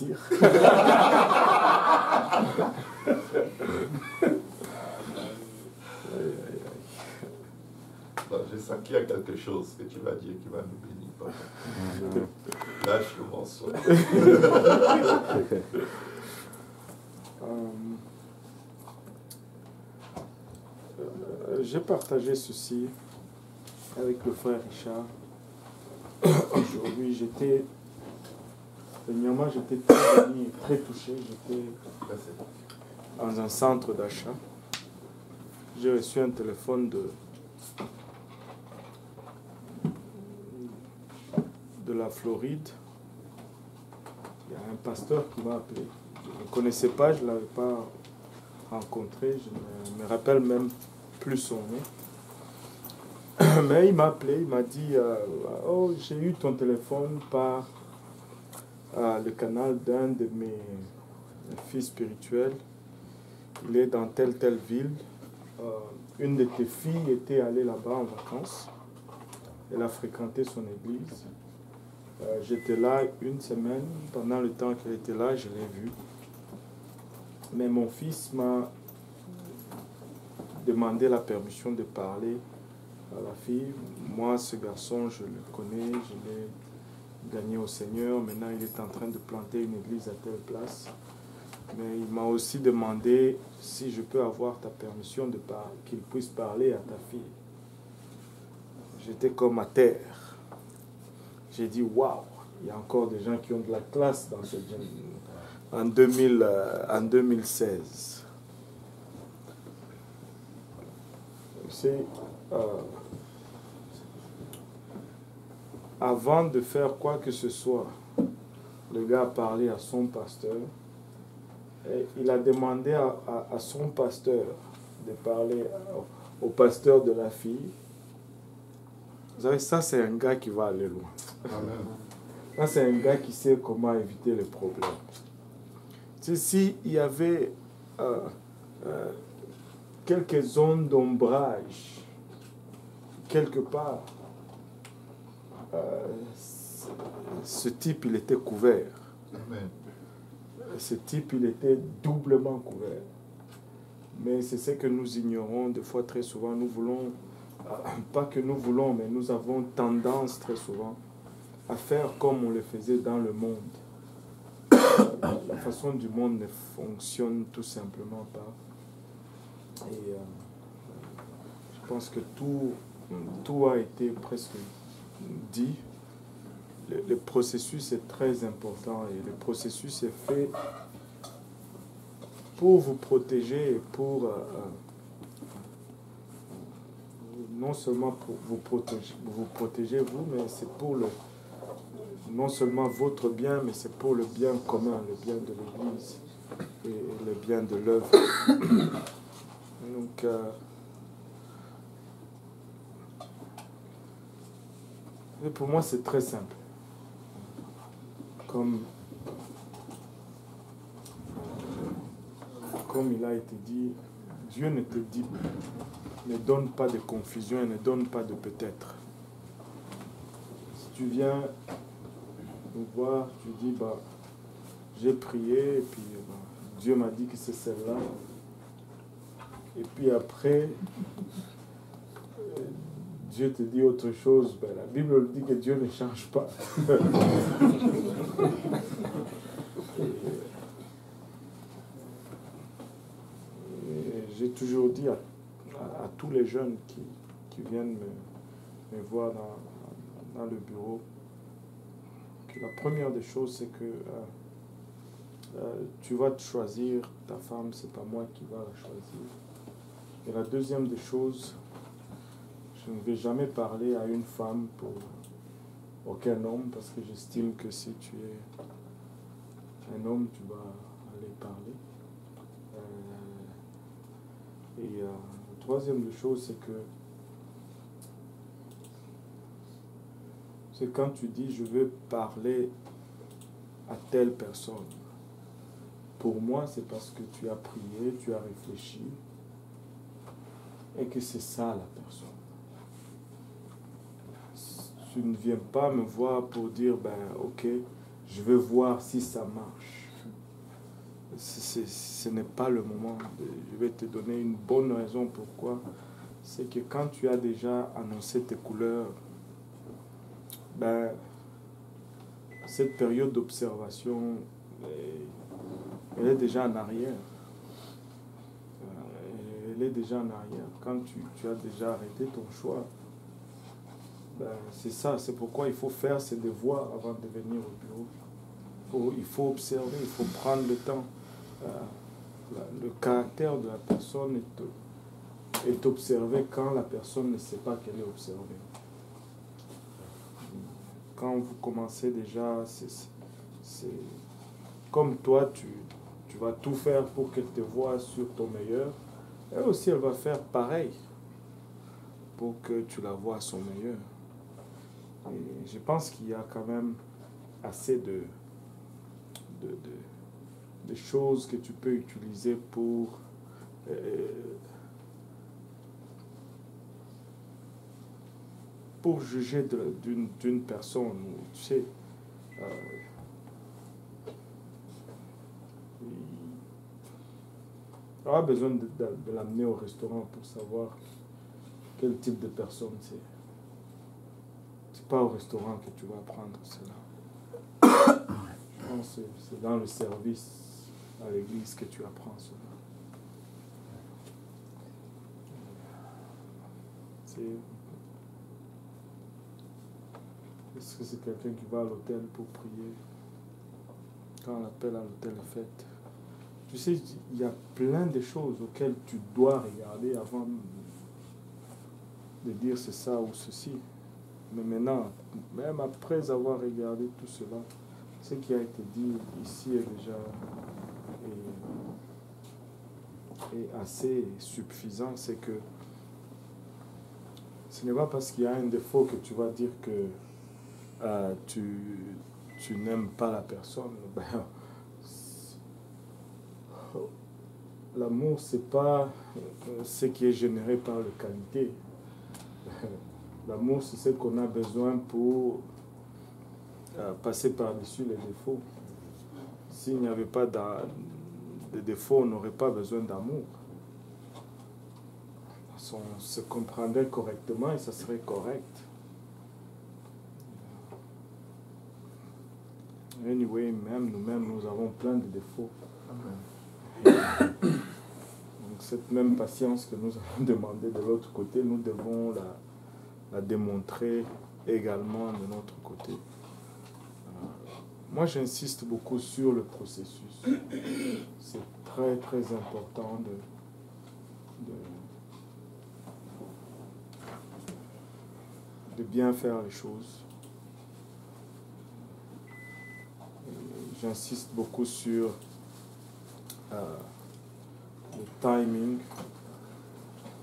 partir. Je sens qu'il y a quelque chose que tu vas dire qui va nous bénir, papa. Lâche le morceau. J'ai partagé ceci avec le frère Richard. Aujourd'hui, dernièrement, j'étais très touché. J'étais dans un centre d'achat. J'ai reçu un téléphone de la Floride. Il y a un pasteur qui m'a appelé. Je ne le connaissais pas, je ne l'avais pas rencontré. Je ne me rappelle même plus son nom. Mais il m'a appelé, il m'a dit oh, j'ai eu ton téléphone par le canal d'un de mes fils spirituels. Il est dans telle ville. Une de tes filles était allée là-bas en vacances. Elle a fréquenté son église. J'étais là une semaine. Pendant le temps qu'elle était là, je l'ai vue. Mais mon fils m'a demandé la permission de parler à la fille. Moi, ce garçon, je le connais, je l'ai gagné au Seigneur. Maintenant, il est en train de planter une église à telle place. Mais il m'a aussi demandé si je peux avoir ta permission qu'il puisse parler à ta fille. J'étais comme à terre. J'ai dit, waouh, il y a encore des gens qui ont de la classe dans ce genre. En 2016. C'est avant de faire quoi que ce soit, le gars a parlé à son pasteur et il a demandé à son pasteur de parler au pasteur de la fille. Vous savez, ça c'est un gars qui va aller loin. Ça c'est un gars qui sait comment éviter les problèmes. S'il y avait quelques zones d'ombrage quelque part, ce type il était couvert. Amen. Ce type il était doublement couvert. Mais c'est ce que nous ignorons des fois très souvent. Nous voulons, pas que nous voulons, mais nous avons tendance très souvent à faire comme on le faisait dans le monde. La façon du monde ne fonctionne tout simplement pas. Et je pense que tout a été presque dit. Le processus est très important et le processus est fait pour vous protéger et pour non seulement pour vous protéger vous, mais c'est pour non seulement votre bien, mais c'est pour le bien commun, le bien de l'Église et le bien de l'œuvre. Donc, et pour moi, c'est très simple. Comme il a été dit, Dieu ne donne pas de confusion et ne donne pas de peut-être. Si tu viens nous voir, tu dis, j'ai prié, et puis Dieu m'a dit que c'est celle-là. Et puis après, Dieu te dit autre chose. La Bible dit que Dieu ne change pas. J'ai toujours dit à tous les jeunes qui viennent me voir dans le bureau que la première des choses, c'est que tu vas te choisir ta femme, c'est pas moi qui va la choisir. Et la deuxième des choses, je ne vais jamais parler à une femme pour aucun homme, parce que j'estime que si tu es un homme, tu vas aller parler. Et la troisième des choses, c'est quand tu dis je veux parler à telle personne. Pour moi, c'est parce que tu as prié, tu as réfléchi, et que c'est ça la personne. Tu ne viens pas me voir pour dire, ok, je veux voir si ça marche. Ce n'est pas le moment. Je vais te donner une bonne raison pourquoi. C'est que quand tu as déjà annoncé tes couleurs, ben, cette période d'observation, elle est déjà en arrière. Elle est déjà en arrière. Quand tu as déjà arrêté ton choix, ben, c'est ça. C'est pourquoi il faut faire ses devoirs avant de venir au bureau. Il faut observer, il faut prendre le temps. Le caractère de la personne est observé quand la personne ne sait pas qu'elle est observée. Quand vous commencez déjà, c'est comme toi, tu vas tout faire pour qu'elle te voie sur ton meilleur. Elle aussi, elle va faire pareil pour que tu la vois à son meilleur. Et je pense qu'il y a quand même assez de choses que tu peux utiliser pour juger d'une personne. Tu sais, il aura besoin de l'amener au restaurant pour savoir quel type de personne c'est. C'est pas au restaurant que tu vas apprendre cela. Je pense que c'est dans le service à l'église que tu apprends cela. Est-ce que c'est quelqu'un qui va à l'hôtel pour prier quand l'appel à l'hôtel est fait? Tu sais, il y a plein de choses auxquelles tu dois regarder avant de dire c'est ça ou ceci. Mais maintenant, même après avoir regardé tout cela, ce qui a été dit ici est déjà est assez suffisant. C'est que ce n'est pas parce qu'il y a un défaut que tu vas dire que tu n'aimes pas la personne. Ben, l'amour, c'est pas ce qui est généré par la qualité. L'amour, c'est ce qu'on a besoin pour passer par-dessus les défauts. S'il n'y avait pas de défauts, on n'aurait pas besoin d'amour. On se comprendrait correctement et ça serait correct. Anyway, même nous-mêmes, nous avons plein de défauts. Donc cette même patience que nous avons demandé de l'autre côté, nous devons la démontrer également de notre côté. Moi, j'insiste beaucoup sur le processus. C'est très, très important de bien faire les choses. J'insiste beaucoup sur le timing.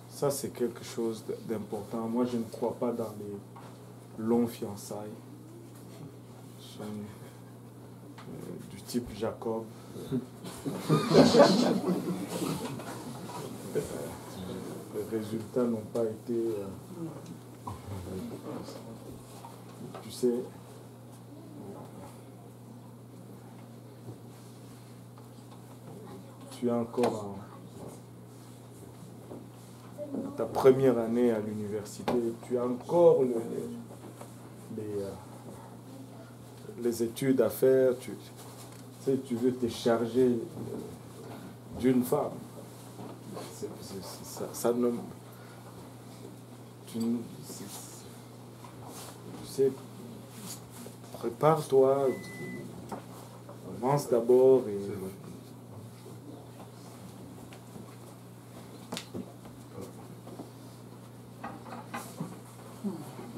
Ça, c'est quelque chose d'important. Moi, je ne crois pas dans les longs fiançailles. Du type Jacob. Les résultats n'ont pas été... tu sais... Tu es encore ta première année à l'université, tu as encore les études à faire, tu veux te charger d'une femme. Ça ne... Tu sais, prépare-toi, avance d'abord et...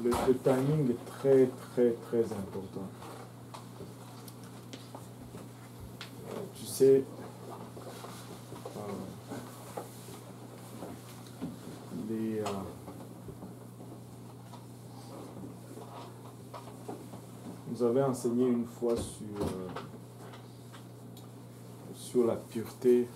Le timing est très, très, très important. Tu sais, nous avez enseigné une fois sur la pureté.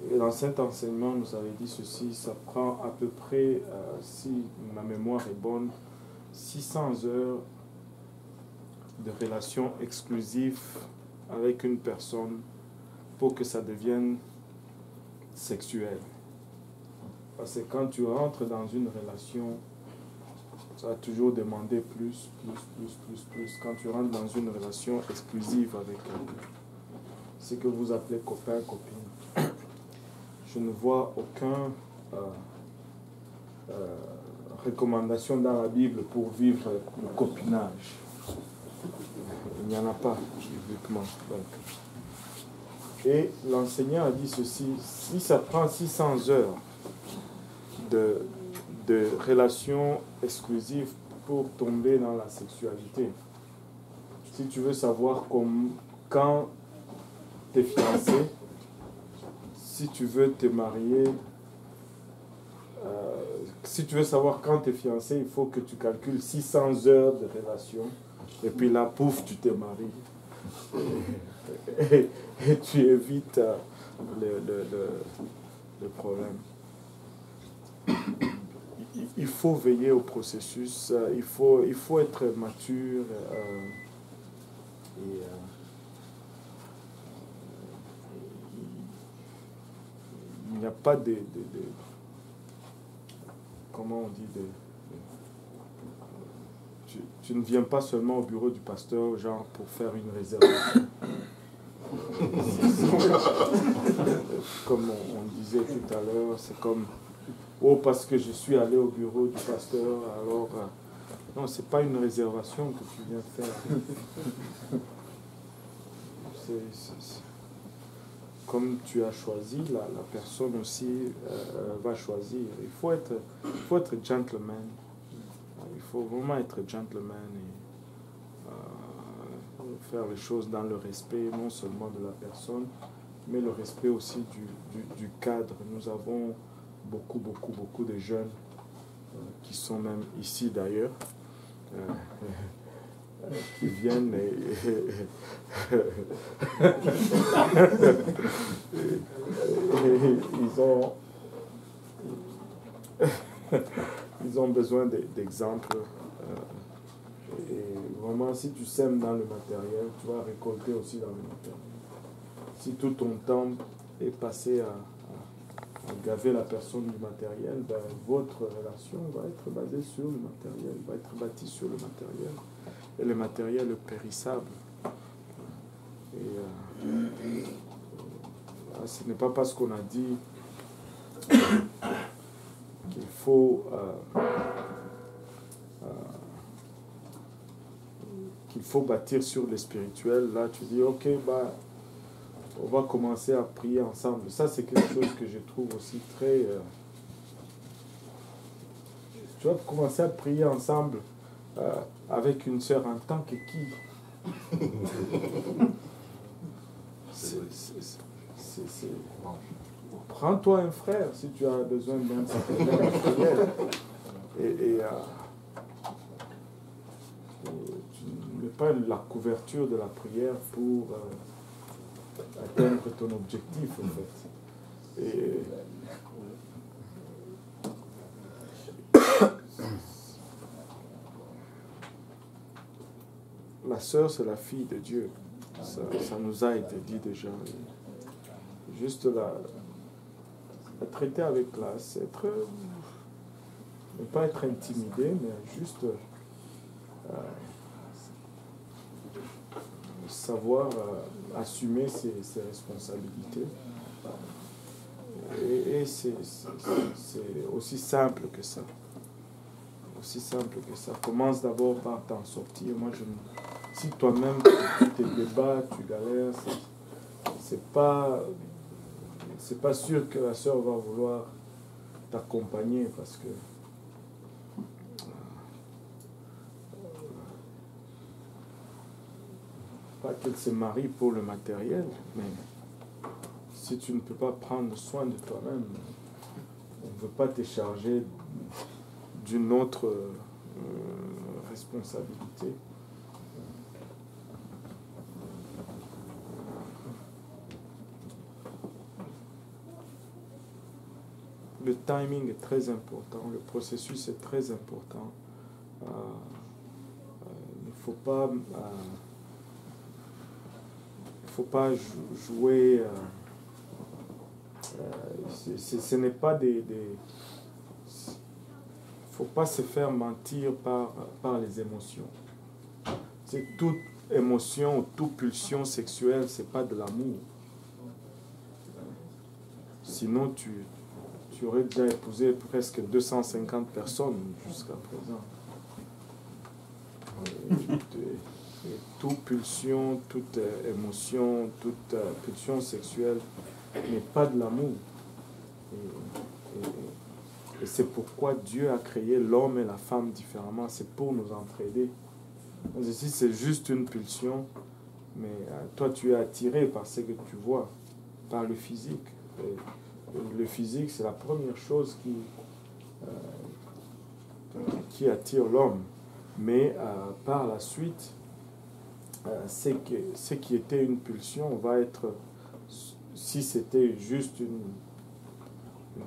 Et dans cet enseignement, nous avait dit ceci, ça prend à peu près, si ma mémoire est bonne, 600 heures de relation exclusive avec une personne pour que ça devienne sexuel. Parce que quand tu rentres dans une relation, ça va toujours demander plus. Quand tu rentres dans une relation exclusive avec quelqu'un, ce que vous appelez copain, copine, je ne vois aucun recommandation dans la Bible pour vivre le copinage. Il n'y en a pas, bibliquement. Et l'enseignant a dit ceci, si ça prend 600 heures de relations exclusives pour tomber dans la sexualité, si tu veux savoir quand tu es fiancé, si tu veux te marier, si tu veux savoir quand tu es fiancé, il faut que tu calcules 600 heures de relation. Et puis là, pouf, tu te maries. Et tu évites le problème. Il faut veiller au processus. Il faut être mature. Il n'y a pas de comment on dit tu ne viens pas seulement au bureau du pasteur genre pour faire une réservation. Comme on disait tout à l'heure, c'est comme parce que je suis allé au bureau du pasteur, alors non, c'est pas une réservation que tu viens faire. C'est comme tu as choisi, la personne aussi va choisir. Il faut être gentleman. Il faut vraiment être gentleman et faire les choses dans le respect, non seulement de la personne, mais le respect aussi du cadre. Nous avons beaucoup de jeunes qui sont même ici d'ailleurs, qui viennent ils ont besoin d'exemples. Et vraiment, si tu sèmes dans le matériel, tu vas récolter aussi dans le matériel. Si tout ton temps est passé à gaver la personne du matériel, ben, votre relation va être basée sur le matériel, va être bâtie sur le matériel. Et le matériel est périssable. Et ce n'est pas parce qu'on a dit qu'il faut bâtir sur le spirituel. Là, tu dis, ok, bah, on va commencer à prier ensemble. Ça, c'est quelque chose que je trouve aussi très... tu vas commencer à prier ensemble avec une sœur en tant que qui? Prends-toi un frère si tu as besoin d'un certain prière. Et tu n'as pas la couverture de la prière pour atteindre ton objectif, en fait. Et la sœur, c'est la fille de Dieu. Ça nous a été dit déjà. Juste la traiter avec classe, ne pas être intimidé, mais juste savoir assumer ses responsabilités. Et c'est aussi simple que ça. Aussi simple que ça. Commence d'abord par t'en sortir. Moi, si toi-même tu te débats, tu galères, c'est pas sûr que la sœur va vouloir t'accompagner parce que pas qu'elle se marie pour le matériel, mais si tu ne peux pas prendre soin de toi-même, on ne veut pas te charger d'une autre responsabilité. Le timing est très important, le processus est très important. Il ne jouer. Ce n'est pas des faut pas se faire mentir par les émotions. C'est toute émotion, toute pulsion sexuelle, c'est pas de l'amour. Sinon, tu aurais déjà épousé presque 250 personnes jusqu'à présent. Et toute pulsion, toute émotion, toute pulsion sexuelle n'est pas de l'amour. Et c'est pourquoi Dieu a créé l'homme et la femme différemment. C'est pour nous entraider. Ici, c'est juste une pulsion, mais toi, tu es attiré par ce que tu vois, par le physique. Et le physique, c'est la première chose qui attire l'homme. Mais par la suite, ce qui était une pulsion va être, si c'était juste une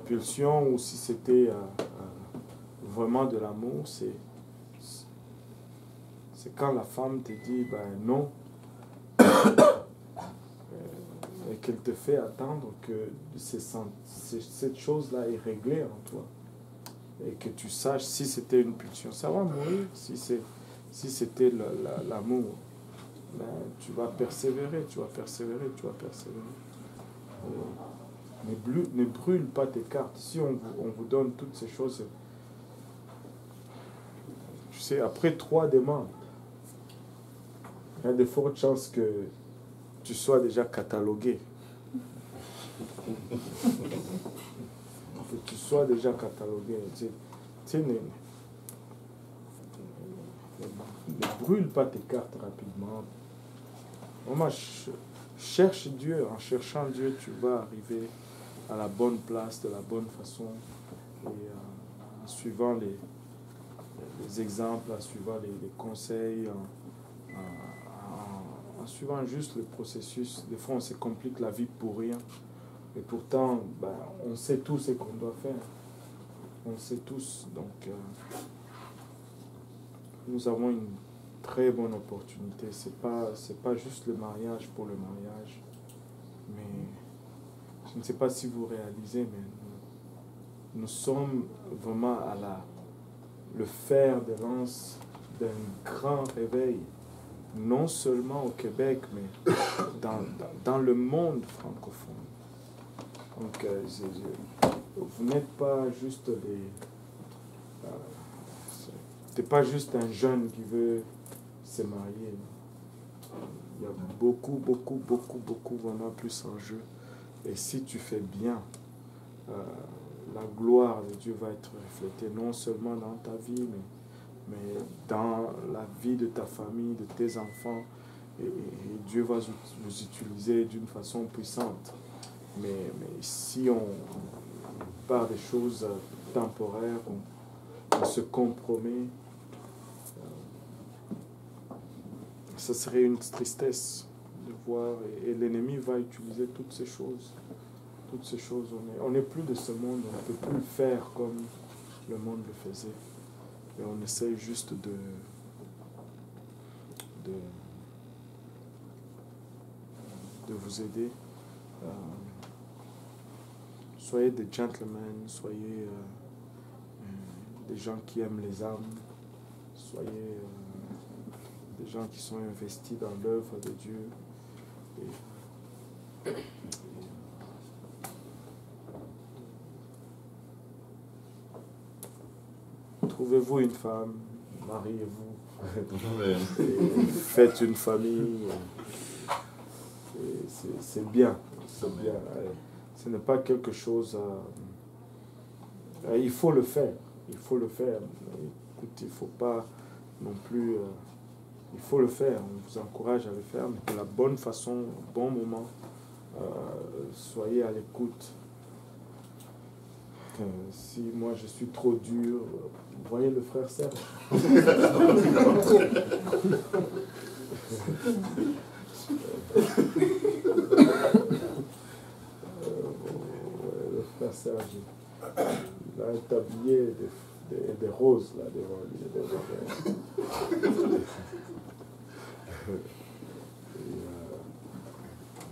pulsion ou si c'était vraiment de l'amour, c'est quand la femme te dit ben non et qu'elle te fait attendre que cette chose-là est réglée en toi et que tu saches si c'était une pulsion. Ça va mourir si c'était l'amour. Ben, tu vas persévérer. Ne brûle pas tes cartes. Si on vous donne toutes ces choses, tu sais, après 3 demandes, il y a de fortes chances que tu sois déjà catalogué. Que tu sois déjà catalogué. Tu sais, ne brûle pas tes cartes rapidement. Vraiment, cherche Dieu. En cherchant Dieu, tu vas arriver à la bonne place, de la bonne façon, et en suivant les exemples, en suivant les conseils, en suivant juste le processus. Des fois, on se complique la vie pour rien. Et pourtant, ben, on sait tous ce qu'on doit faire. On sait tous. Donc, nous avons une très bonne opportunité. C'est pas juste le mariage pour le mariage, mais je ne sais pas si vous réalisez, mais nous sommes vraiment à le fer de lance d'un grand réveil, non seulement au Québec, mais dans le monde francophone. Donc, vous n'êtes pas juste t'es pas juste un jeune qui veut se marier. Il y a beaucoup vraiment plus en jeu. Et si tu fais bien, la gloire de Dieu va être reflétée non seulement dans ta vie, mais dans la vie de ta famille, de tes enfants. Et Dieu va vous utiliser d'une façon puissante. Mais si on part des choses temporaires, on se compromet, ça serait une tristesse de voir, et l'ennemi va utiliser toutes ces choses. On n'est plus de ce monde, on ne peut plus le faire comme le monde le faisait. Et on essaye juste de vous aider. Soyez des gentlemen, soyez des gens qui aiment les âmes, soyez des gens qui sont investis dans l'œuvre de Dieu. Trouvez-vous une femme, mariez-vous, faites une famille. C'est bien. Ce n'est pas quelque chose il faut le faire. Écoute, il ne faut pas non plus... il faut le faire. On vous encourage à le faire, mais de la bonne façon, au bon moment. Soyez à l'écoute. Si moi je suis trop dur, vous voyez le frère Serge. Le frère Serge, il a un tablier des roses là devant lui.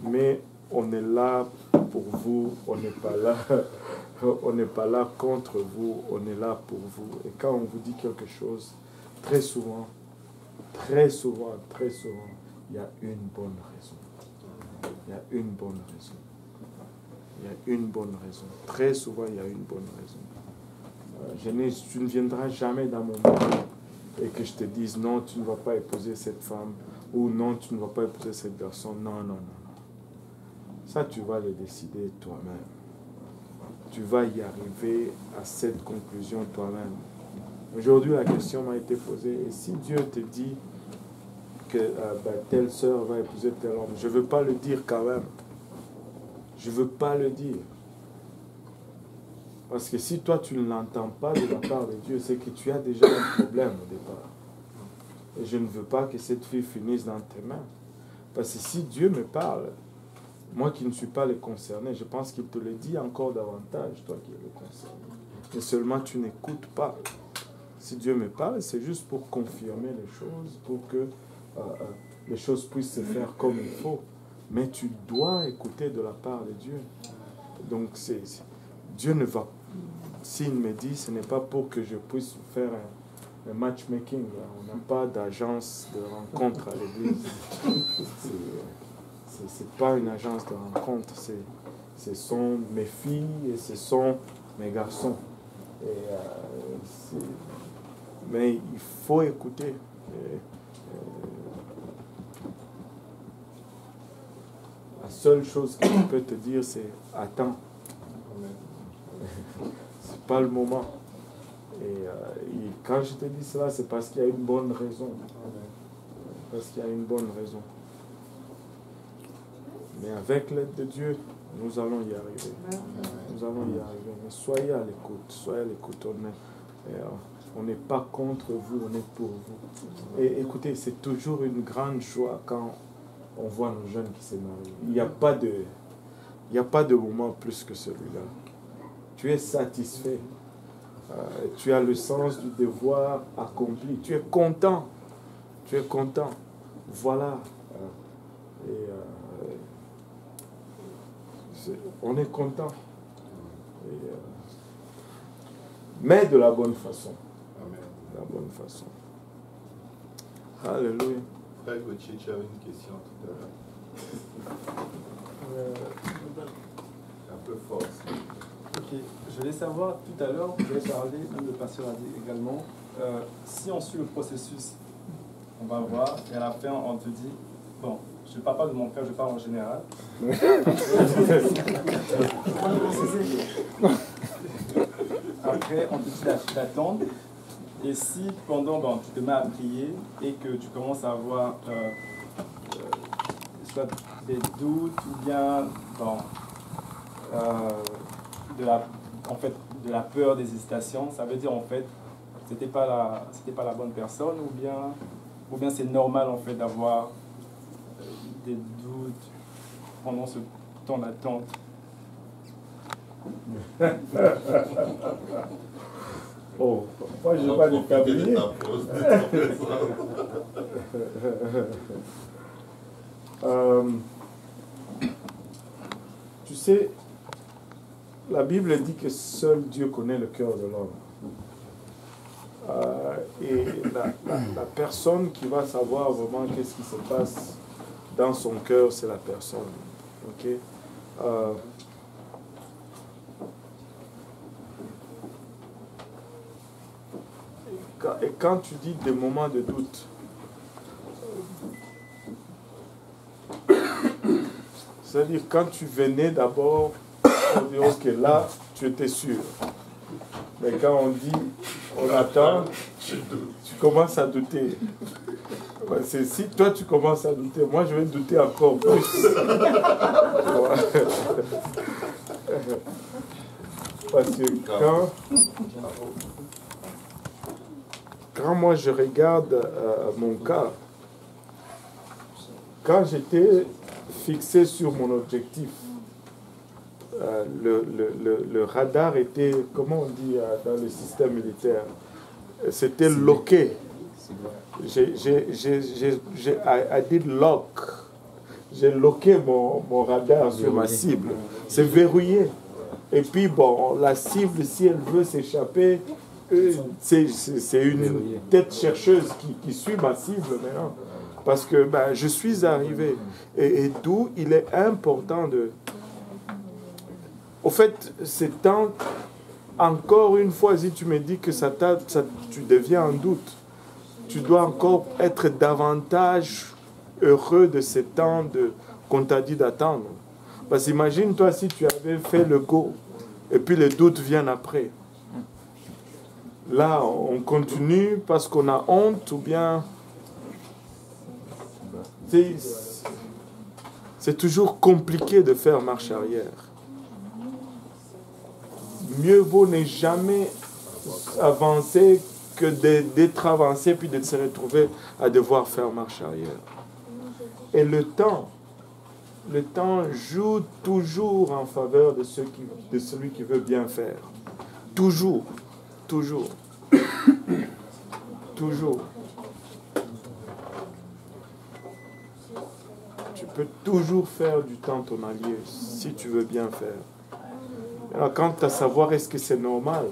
Mais on est là pour vous, on n'est pas là, on n'est pas là contre vous, on est là pour vous. Et quand on vous dit quelque chose, très souvent, il y a une bonne raison. Il y a une bonne raison. Il y a une bonne raison. Très souvent, il y a une bonne raison. Tu ne viendras jamais dans mon monde et que je te dise non, tu ne vas pas épouser cette femme ou non, tu ne vas pas épouser cette personne. Non, non, non, non. Ça, tu vas le décider toi-même. Tu vas y arriver à cette conclusion toi-même. Aujourd'hui, la question m'a été posée, et si Dieu te dit que telle sœur va épouser tel homme, je ne veux pas le dire quand même. Je ne veux pas le dire. Parce que si toi, tu ne l'entends pas de la part de Dieu, c'est que tu as déjà un problème au départ. Et je ne veux pas que cette fille finisse dans tes mains. Parce que si Dieu me parle, moi qui ne suis pas le concerné, je pense qu'il te le dit encore davantage, toi qui es le concerné. Mais seulement tu n'écoutes pas. Si Dieu me parle, c'est juste pour confirmer les choses, pour que les choses puissent se faire comme il faut. Mais tu dois écouter de la part de Dieu. Donc, Dieu ne va... S'il me dit, ce n'est pas pour que je puisse faire un matchmaking. On n'a pas d'agence de rencontre à l'église. C'est pas une agence de rencontre. Ce sont mes filles et ce sont mes garçons. Mais il faut écouter. La seule chose que je peux te dire, c'est attends. C'est pas le moment. Et quand je te dis cela, c'est parce qu'il y a une bonne raison. Parce qu'il y a une bonne raison. Mais avec l'aide de Dieu, nous allons y arriver. Nous allons y arriver. Mais soyez à l'écoute. Soyez à l'écoute. On n'est pas contre vous, on est pour vous. Et écoutez, c'est toujours une grande joie quand on voit nos jeunes qui se marient. Il n'y a pas de moment plus que celui-là. Tu es satisfait. Tu as le sens du devoir accompli. Tu es content. Tu es content. Voilà. On est content. Mais de la bonne façon. De la bonne façon. Alléluia. Frère Gauthier, tu avais une question tout à l'heure. Un peu fort. Ok, je voulais savoir, tout à l'heure, vous avez parlé, comme le pasteur a dit également, si on suit le processus, on va voir, et à la fin, on te dit, bon, je ne parle pas de mon cas, je parle en général. Après, on te dit d'attendre. Et si pendant, tu te mets à prier et que tu commences à avoir soit des doutes ou bien de la peur, des hésitations, ça veut dire en fait c'était pas la bonne personne ou bien c'est normal en fait d'avoir des doutes pendant ce temps d'attente. Oh, moi je n'ai pas de tablier. Tu sais, la Bible dit que seul Dieu connaît le cœur de l'homme. Et la personne qui va savoir vraiment qu'est-ce qui se passe dans son cœur, c'est la personne. Ok? Et quand tu dis des moments de doute, c'est-à-dire quand tu venais d'abord, on dit ok, là, tu étais sûr. Mais quand on dit, on attend, tu commences à douter. Si toi tu commences à douter, moi je vais douter encore plus. Parce que quand moi je regarde mon cas, quand j'étais fixé sur mon objectif, le radar était, comment on dit dans le système militaire, c'était loqué. I did lock. J'ai loqué mon radar sur ma cible. C'est verrouillé. Et puis, bon, la cible, si elle veut s'échapper, c'est une tête chercheuse qui suit ma cible maintenant. Parce que ben, je suis arrivé. Et d'où il est important de... Au fait, c'est tant... Encore une fois, si tu me dis que tu deviens en doute, tu dois encore être davantage heureux de ces temps qu'on t'a dit d'attendre. Parce qu'imagine, toi, si tu avais fait le go, et puis les doutes viennent après. Là, on continue parce qu'on a honte, ou bien... C'est toujours compliqué de faire marche arrière. Mieux vaut ne jamais avancer que d'être avancé puis de se retrouver à devoir faire marche arrière. Et le temps joue toujours en faveur de celui qui veut bien faire. Toujours. Toujours. Toujours. Tu peux toujours faire du temps ton allié si tu veux bien faire. Alors, quant à savoir est-ce que c'est normal,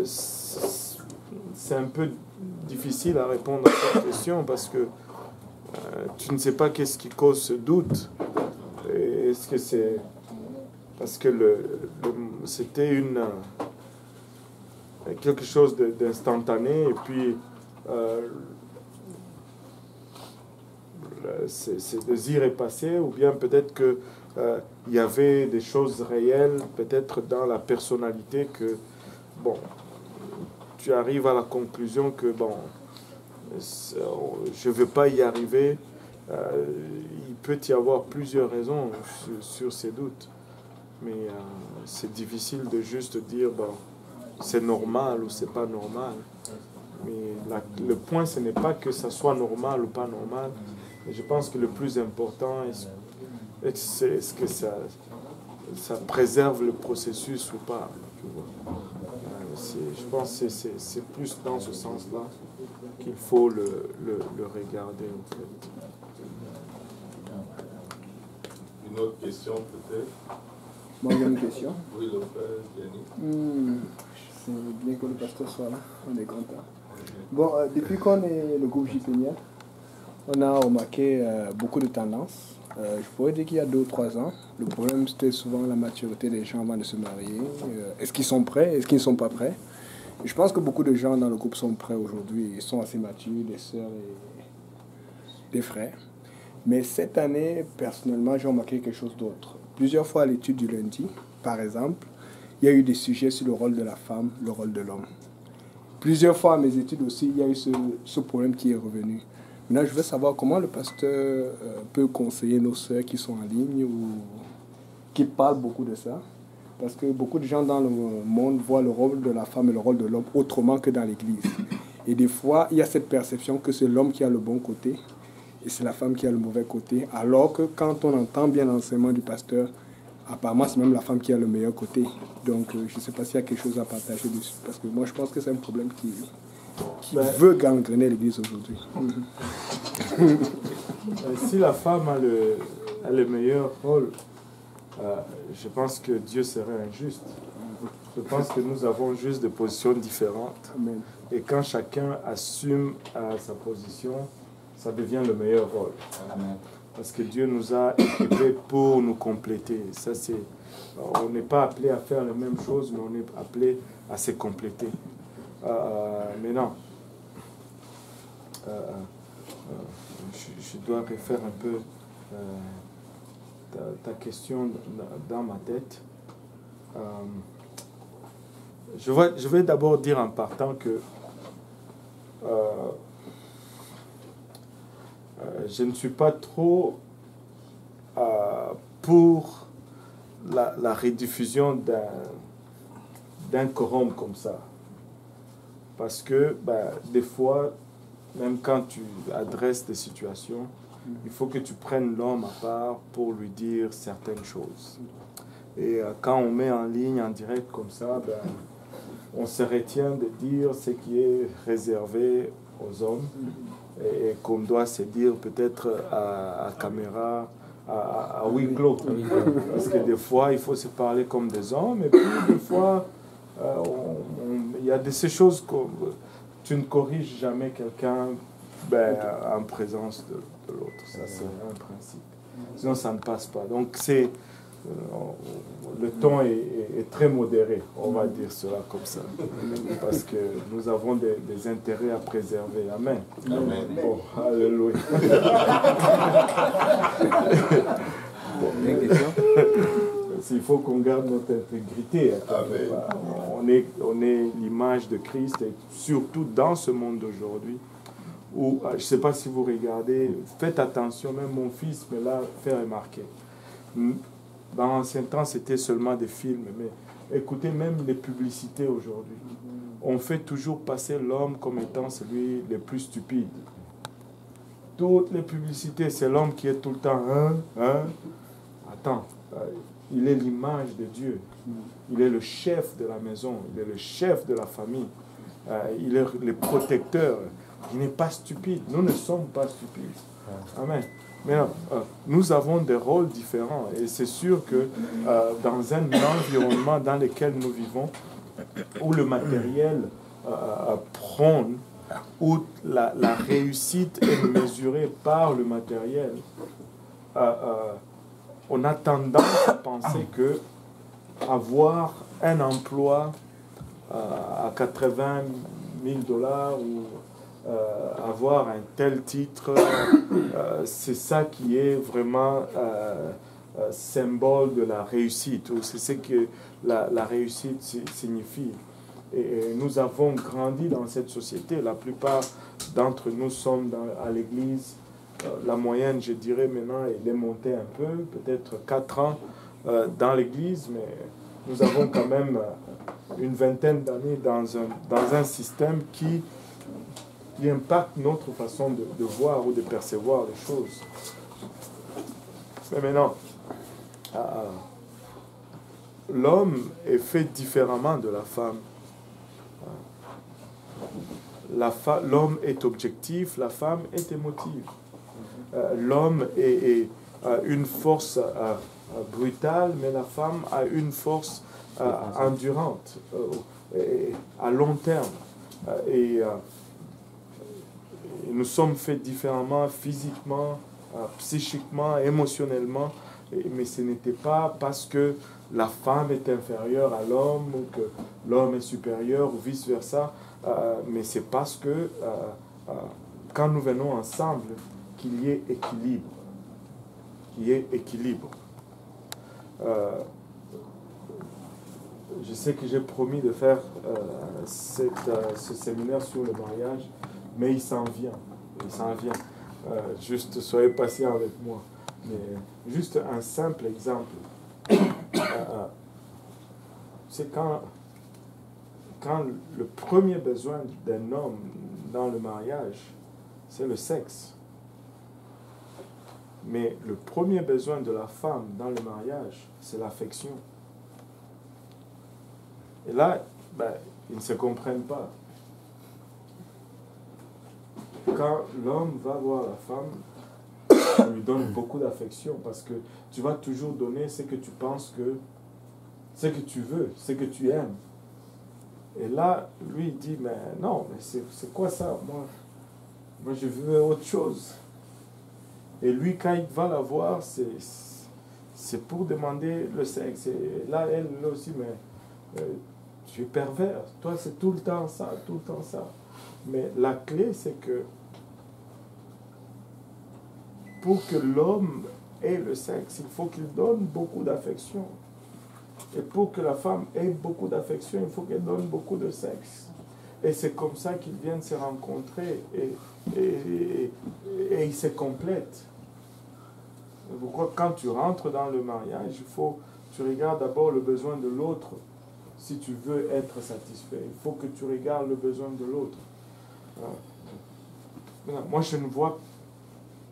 c'est un peu difficile à répondre à cette question parce que tu ne sais pas qu'est-ce qui cause ce doute. Est-ce que c'est parce que c'était quelque chose d'instantané et puis ce désir est passé, ou bien peut-être que il y avait des choses réelles, peut-être dans la personnalité que, bon, tu arrives à la conclusion que, bon, je ne veux pas y arriver. Il peut y avoir plusieurs raisons sur ces doutes. Mais c'est difficile de juste dire, bon, c'est normal ou c'est pas normal. Mais le point, ce n'est pas que ça soit normal ou pas normal. Mais je pense que le plus important, est-ce que ça préserve le processus ou pas. Tu vois. Je pense que c'est plus dans ce sens-là qu'il faut le regarder, en fait. Une autre question, peut-être? Moi, j'ai une question. Oui, le frère Yannick. C'est bien que le pasteur soit là, on est content. Bon, depuis qu'on est le groupe JPNIA, on a remarqué beaucoup de tendances. Je pourrais dire qu'il y a 2 ou 3 ans, le problème c'était souvent la maturité des gens avant de se marier. Est-ce qu'ils sont prêts? Est-ce qu'ils ne sont pas prêts? Et je pense que beaucoup de gens dans le groupe sont prêts aujourd'hui. Ils sont assez matures, des sœurs et des frères. Mais cette année, personnellement, j'ai remarqué quelque chose d'autre. Plusieurs fois à l'étude du lundi, par exemple, il y a eu des sujets sur le rôle de la femme, le rôle de l'homme. Plusieurs fois à mes études aussi, il y a eu ce problème qui est revenu. Maintenant, je veux savoir comment le pasteur peut conseiller nos sœurs qui sont en ligne ou qui parlent beaucoup de ça. Parce que beaucoup de gens dans le monde voient le rôle de la femme et le rôle de l'homme autrement que dans l'Église. Et des fois, il y a cette perception que c'est l'homme qui a le bon côté et c'est la femme qui a le mauvais côté. Alors que quand on entend bien l'enseignement du pasteur, apparemment, c'est même la femme qui a le meilleur côté. Donc, je ne sais pas s'il y a quelque chose à partager dessus. Parce que moi, je pense que c'est un problème qui veut gangréner l'Église aujourd'hui. Si la femme a le meilleur rôle, je pense que Dieu serait injuste. Je pense que nous avons juste des positions différentes. Amen. Et quand chacun assume sa position, ça devient le meilleur rôle. Amen. Parce que Dieu nous a équipés pour nous compléter. Ça, on n'est pas appelé à faire les mêmes choses, mais on est appelé à se compléter. Maintenant, je dois refaire un peu ta question dans ma tête. Je vais d'abord dire en partant que je ne suis pas trop pour la rediffusion d'un quorum comme ça. Parce que des fois, même quand tu adresses des situations, il faut que tu prennes l'homme à part pour lui dire certaines choses. Et quand on met en ligne, en direct comme ça, on se retient de dire ce qui est réservé aux hommes et qu'on doit se dire peut-être à caméra, à huis clos. Parce que des fois, il faut se parler comme des hommes, et puis des fois, il y a de ces choses que tu ne corriges jamais quelqu'un en présence de l'autre. Ça, c'est un principe. Sinon, ça ne passe pas. Donc, le ton est très modéré, on va dire cela comme ça. Parce que nous avons des intérêts à préserver. Amen. Amen. Oh, alléluia. Il faut qu'on garde notre intégrité. On est l'image de Christ, et surtout dans ce monde d'aujourd'hui, où, je ne sais pas si vous regardez, faites attention, même mon fils me l'a fait remarquer. Dans l'ancien temps, c'était seulement des films, mais écoutez, même les publicités aujourd'hui, on fait toujours passer l'homme comme étant celui le plus stupide. Toutes les publicités, c'est l'homme qui est tout le temps, Attends, il est l'image de Dieu. Il est le chef de la maison, il est le chef de la famille. Il est le protecteur. Il n'est pas stupide. Nous ne sommes pas stupides. Amen. Mais nous avons des rôles différents. Et c'est sûr que dans un environnement dans lequel nous vivons, où le matériel prône, où la réussite est mesurée par le matériel, on a tendance à penser que avoir un emploi à 80 000 $ ou avoir un tel titre, c'est ça qui est vraiment symbole de la réussite, ou c'est ce que la réussite signifie. Et nous avons grandi dans cette société. La plupart d'entre nous sommes à l'église. La moyenne, je dirais maintenant, elle est montée un peu, peut-être 4 ans dans l'église, mais nous avons quand même une vingtaine d'années dans un système qui impacte notre façon de voir ou de percevoir les choses. Mais maintenant, l'homme est fait différemment de la femme. L'homme est objectif, la femme est émotive. L'homme est une force brutale, mais la femme a une force endurante, à long terme. Et nous sommes faits différemment physiquement, psychiquement, émotionnellement, mais ce n'était pas parce que la femme est inférieure à l'homme ou que l'homme est supérieur ou vice-versa, mais c'est parce que quand nous venons ensemble, qu'il y ait équilibre. Qu'il y ait équilibre. Je sais que j'ai promis de faire ce séminaire sur le mariage, mais il s'en vient. Il s'en vient. Juste, soyez patient avec moi. Mais juste un simple exemple. C'est quand le premier besoin d'un homme dans le mariage, c'est le sexe. Mais le premier besoin de la femme dans le mariage, c'est l'affection. Et là, ils ne se comprennent pas. Quand l'homme va voir la femme, on lui donne beaucoup d'affection parce que tu vas toujours donner ce que tu penses que, ce que tu veux, ce que tu aimes. Et là, lui, il dit, mais non, mais c'est quoi ça? Moi, je veux autre chose. Et lui, quand il va la voir, c'est pour demander le sexe. Et là, elle aussi, mais tu es pervers. Toi, c'est tout le temps ça, tout le temps ça. Mais la clé, c'est que pour que l'homme ait le sexe, il faut qu'il donne beaucoup d'affection. Et pour que la femme ait beaucoup d'affection, il faut qu'elle donne beaucoup de sexe. Et c'est comme ça qu'ils viennent se rencontrer et ils se complètent. Pourquoi quand tu rentres dans le mariage, tu regardes d'abord le besoin de l'autre si tu veux être satisfait. Il faut que tu regardes le besoin de l'autre. Moi, je ne vois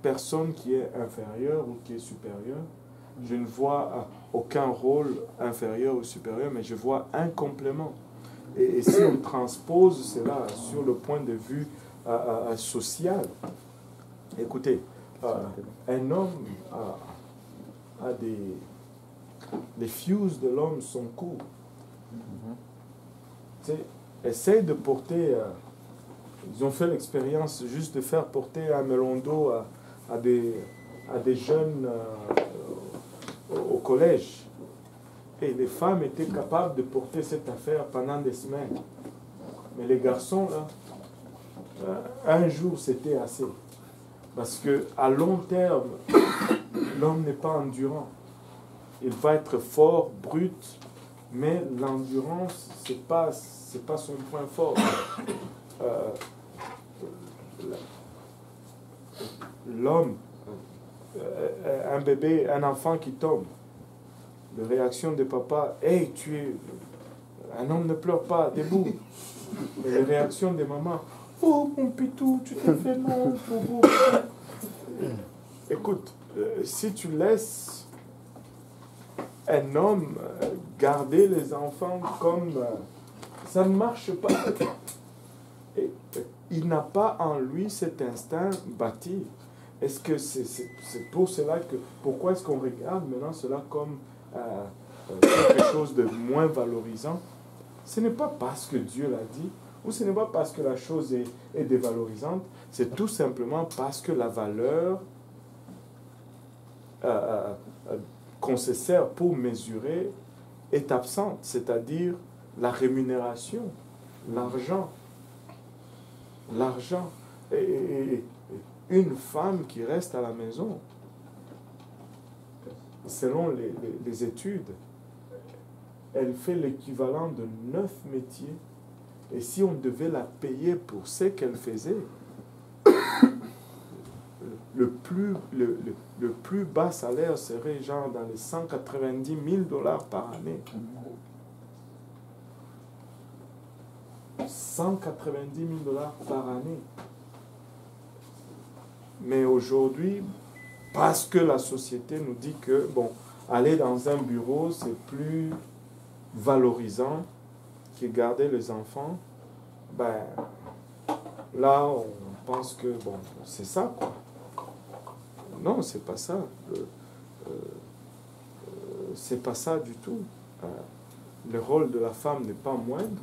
personne qui est inférieur ou qui est supérieur. Je ne vois aucun rôle inférieur ou supérieur, mais je vois un complément. Et si on transpose cela sur le point de vue social. Écoutez, un homme a des... Les fuses de l'homme sont courts. Tu sais, essaye de porter... ils ont fait l'expérience juste de faire porter un melon d'eau à des jeunes au collège. Et les femmes étaient capables de porter cette affaire pendant des semaines. Mais les garçons, là, un jour, c'était assez. Parce qu'à long terme, l'homme n'est pas endurant. Il va être fort, brut, mais l'endurance, c'est pas son point fort. L'homme, un bébé, un enfant qui tombe, la réaction de papa, hey, un homme ne pleure pas, debout. Et les réactions des mamans, oh mon pitou, tu t'es fait mal. Écoute, si tu laisses un homme garder les enfants comme ça ne marche pas. Et, il n'a pas en lui cet instinct bâti. Est-ce que c'est pour cela que... Pourquoi est-ce qu'on regarde maintenant cela comme quelque chose de moins valorisant? Ce n'est pas parce que Dieu l'a dit, ou ce n'est pas parce que la chose est dévalorisante, c'est tout simplement parce que la valeur qu'on se sert pour mesurer est absente, c'est-à-dire la rémunération, l'argent. L'argent. Et une femme qui reste à la maison, selon les études, elle fait l'équivalent de 9 métiers. Et si on devait la payer pour ce qu'elle faisait, le plus bas salaire serait genre dans les 190 000 $ par année. 190 000 $ par année. Mais aujourd'hui, parce que la société nous dit que, bon, aller dans un bureau, c'est plus valorisant que garder les enfants, ben, là, on pense que, bon, c'est ça, quoi. Non, c'est pas ça. C'est pas ça du tout. Le rôle de la femme n'est pas moindre.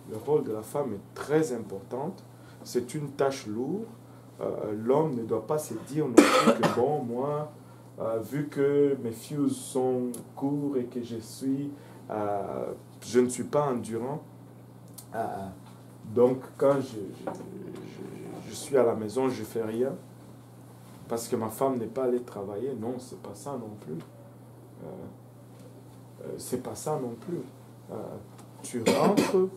Le rôle de la femme est très important. C'est une tâche lourde. L'homme ne doit pas se dire non plus que, bon, moi, vu que mes fuses sont courts et que je ne suis pas endurant, donc quand je suis à la maison, je ne fais rien, parce que ma femme n'est pas allée travailler. Non, c'est pas ça non plus. C'est pas ça non plus. Tu rentres,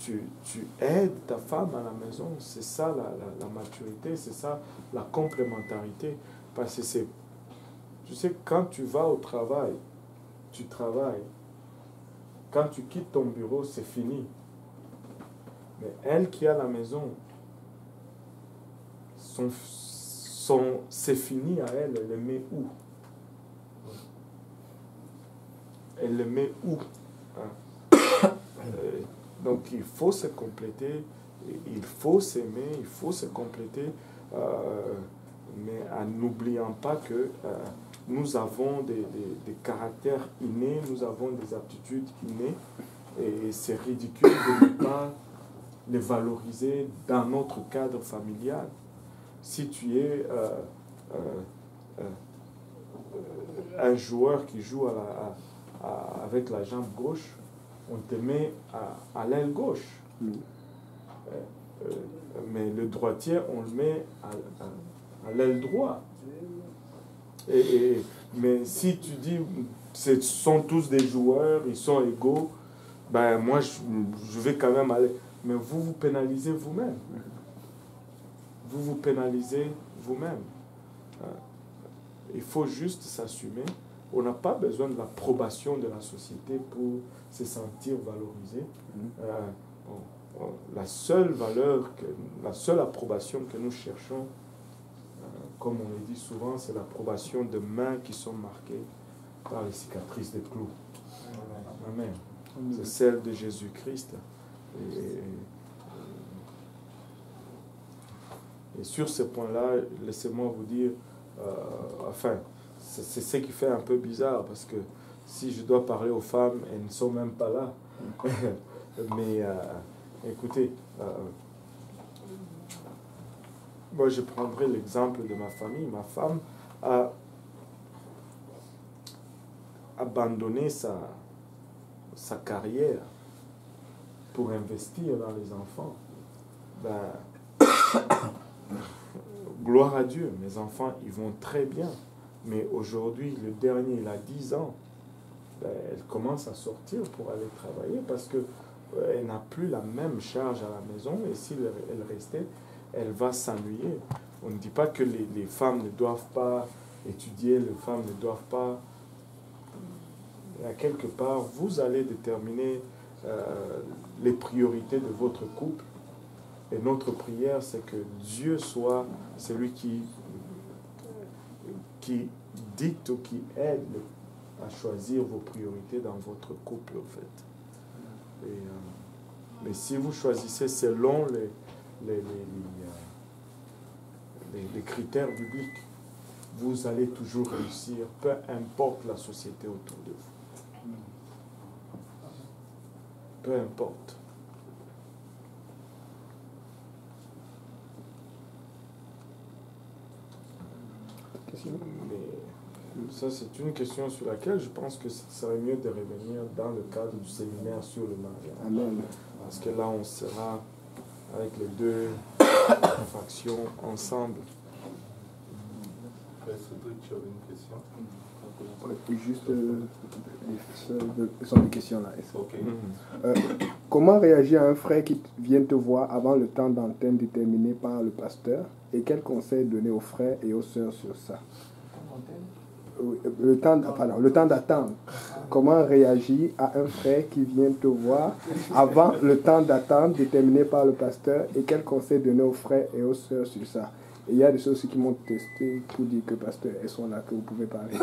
tu aides ta femme à la maison. C'est ça la maturité, c'est ça la complémentarité. Parce que c'est, tu sais, quand tu vas au travail, tu travailles. Quand tu quittes ton bureau, c'est fini. Mais elle qui est à la maison, c'est fini à elle, elle le met où? Elle le met où? Donc il faut se compléter, il faut s'aimer, il faut se compléter, mais en n'oubliant pas que nous avons des caractères innés, nous avons des aptitudes innées, et c'est ridicule de ne pas les valoriser dans notre cadre familial. Si tu es un joueur qui joue avec la jambe gauche, on te met à l'aile gauche. Mais le droitier, on le met à l'aile droite. Mais si tu dis, ce sont tous des joueurs, ils sont égaux, ben moi, je vais quand même aller. Mais vous vous pénalisez vous-même. Vous vous pénalisez vous-même. Il faut juste s'assumer. On n'a pas besoin de l'approbation de la société pour se sentir valorisé. La seule valeur, la seule approbation que nous cherchons, comme on le dit souvent, c'est l'approbation de mains qui sont marquées par les cicatrices des clous. Amen. C'est celle de Jésus-Christ. Et sur ce point-là, laissez-moi vous dire, enfin, c'est ce qui fait un peu bizarre, parce que si je dois parler aux femmes, elles ne sont même pas là. Mais écoutez, moi je prendrai l'exemple de ma famille. Ma femme a abandonné sa carrière pour investir dans les enfants. Ben, gloire à Dieu, mes enfants, ils vont très bien. Mais aujourd'hui, le dernier, il a 10 ans. Ben, elle commence à sortir pour aller travailler parce qu'elle n'a plus la même charge à la maison. Et si elle restait, elle va s'ennuyer. On ne dit pas que les femmes ne doivent pas étudier, les femmes ne doivent pas... À quelque part, vous allez déterminer les priorités de votre couple. Et notre prière, c'est que Dieu soit celui qui dicte ou qui aide à choisir vos priorités dans votre couple, en fait. Mais si vous choisissez selon les critères bibliques, vous allez toujours réussir, peu importe la société autour de vous. Peu importe. Mais ça, c'est une question sur laquelle je pense que ce serait mieux de revenir dans le cadre du séminaire sur le mariage. Amen. Parce que là, on sera avec les deux factions ensemble. Cédric, tu avais une question? Juste, ce sont des questions là. Ok. Comment réagir à un frère qui vient te voir avant le temps d'antenne déterminé par le pasteur et quels conseils donner aux frères et aux sœurs sur ça? Le temps d'attente. Comment réagir à un frère qui vient te voir avant le temps d'attente déterminé par le pasteur et quels conseils donner aux frères et aux sœurs sur ça? Et il y a des choses qui m'ont testé pour dire que pasteur, elles sont là, que vous pouvez parler.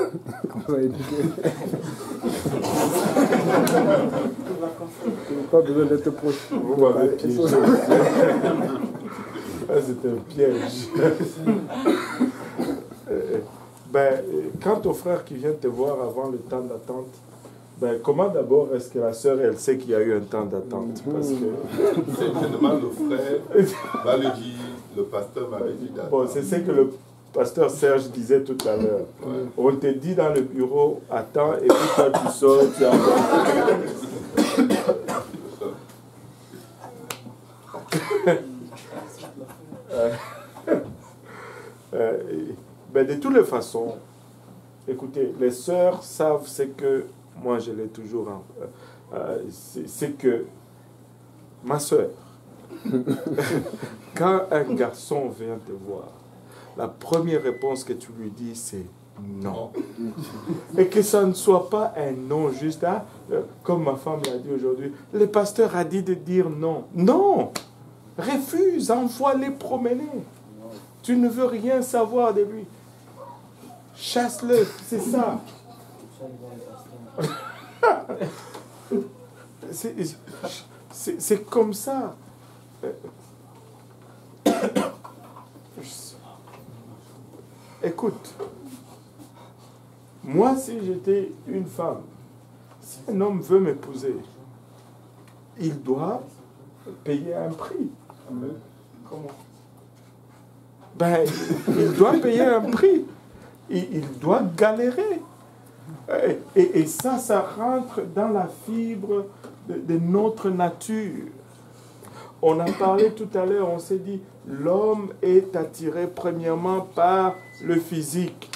Comme ça, il dit que... Tu n'as pas besoin d'être proche. Vous m'avez piégé. C'était un piège. Quant au frère qui vient te voir avant le temps d'attente, comment d'abord est-ce que la sœur, elle sait qu'il y a eu un temps d'attente? Parce que... Je demande au frère, va lui dire, le pasteur m'avait dit d'attendre. Bon, c'est ce que le pasteur Serge disait tout à l'heure. Ouais. On te dit dans le bureau, attends, et puis toi tu sors, tu as... de toutes les façons, écoutez, les sœurs savent ce que, moi je l'ai toujours, c'est que ma sœur, quand un garçon vient te voir, la première réponse que tu lui dis, c'est non. Et que ça ne soit pas un non juste, comme ma femme l'a dit aujourd'hui, le pasteur a dit de dire non. Non! Refuse, envoie-les promener. Tu ne veux rien savoir de lui. Chasse-le, c'est ça. C'est comme ça. Écoute, moi si j'étais une femme, si un homme veut m'épouser, il doit payer un prix. Comment? Il doit payer un prix. Il doit galérer. Et ça rentre dans la fibre de notre nature. On a parlé tout à l'heure, on s'est dit, l'homme est attiré premièrement par le physique.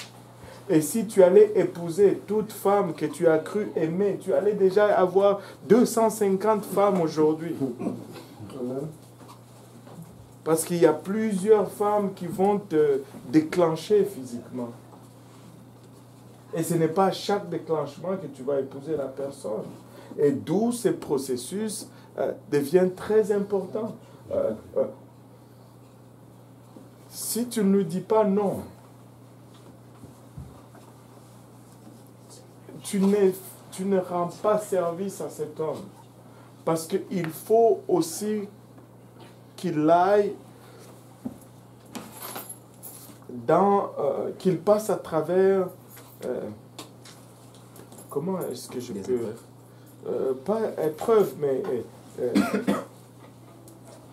Et si tu allais épouser toute femme que tu as cru aimer, tu allais déjà avoir 250 femmes aujourd'hui. Parce qu'il y a plusieurs femmes qui vont te déclencher physiquement. Et ce n'est pas à chaque déclenchement que tu vas épouser la personne. Et d'où ce processus devient très important. Si tu ne lui dis pas non, tu ne rends pas service à cet homme. Parce qu'il faut aussi qu'il aille qu'il passe à travers, comment est-ce que je peux, pas épreuve, mais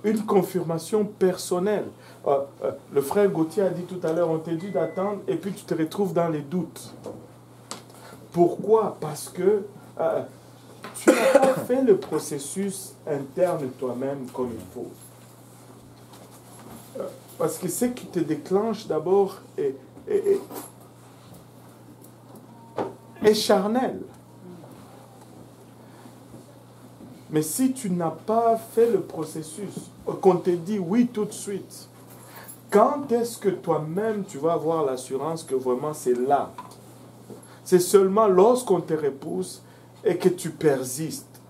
une confirmation personnelle. Le frère Gauthier a dit tout à l'heure, on t'a dit d'attendre et puis tu te retrouves dans les doutes. Pourquoi? Parce que tu n'as pas fait le processus interne toi-même comme il faut. Parce que ce qui te déclenche d'abord est charnel. Mais si tu n'as pas fait le processus, qu'on te dit oui tout de suite, quand est-ce que toi-même tu vas avoir l'assurance que vraiment c'est là? C'est seulement lorsqu'on te repousse et que tu persistes.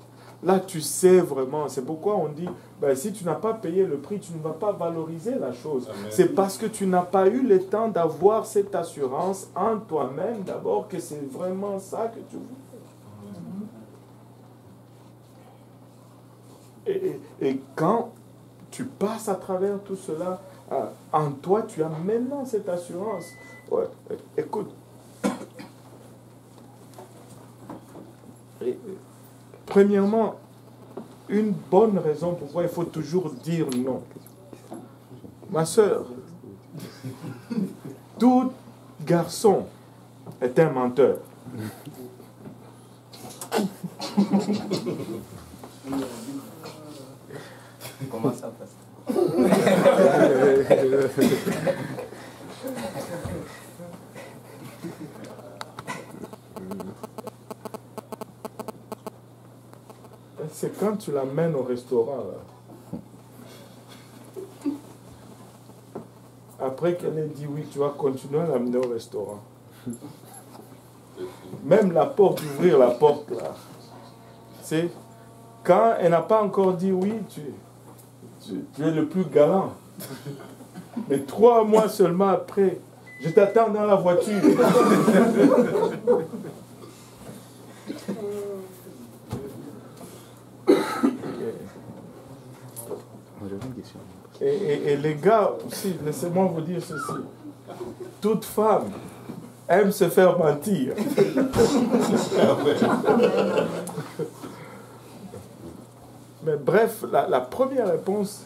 Là, tu sais vraiment. C'est pourquoi on dit, ben, si tu n'as pas payé le prix, tu ne vas pas valoriser la chose. C'est parce que tu n'as pas eu le temps d'avoir cette assurance en toi-même d'abord que c'est vraiment ça que tu veux. Et quand tu passes à travers tout cela, en toi, tu as maintenant cette assurance. Ouais, écoute. Premièrement, une bonne raison pourquoi il faut toujours dire non. Ma soeur, tout garçon est un menteur. Comment ça passe? C'est quand tu l'amènes au restaurant, là. Après qu'elle ait dit oui, tu vas continuer à l'amener au restaurant. Même la porte, ouvrir la porte, là. C'est quand elle n'a pas encore dit oui, tu es le plus galant. Mais 3 mois seulement après, je t'attends dans la voiture. Et les gars aussi, laissez-moi vous dire ceci. Toute femme aime se faire mentir. Mais bref, la première réponse,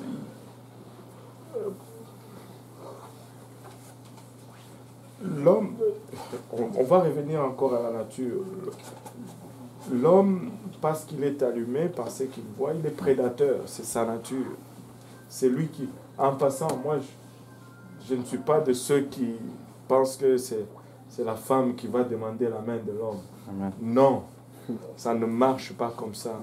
l'homme, on va revenir encore à la nature. L'homme, parce qu'il est allumé, parce qu'il voit, il est prédateur, c'est sa nature. C'est lui qui, en passant, moi, je ne suis pas de ceux qui pensent que c'est la femme qui va demander la main de l'homme. Non, ça ne marche pas comme ça.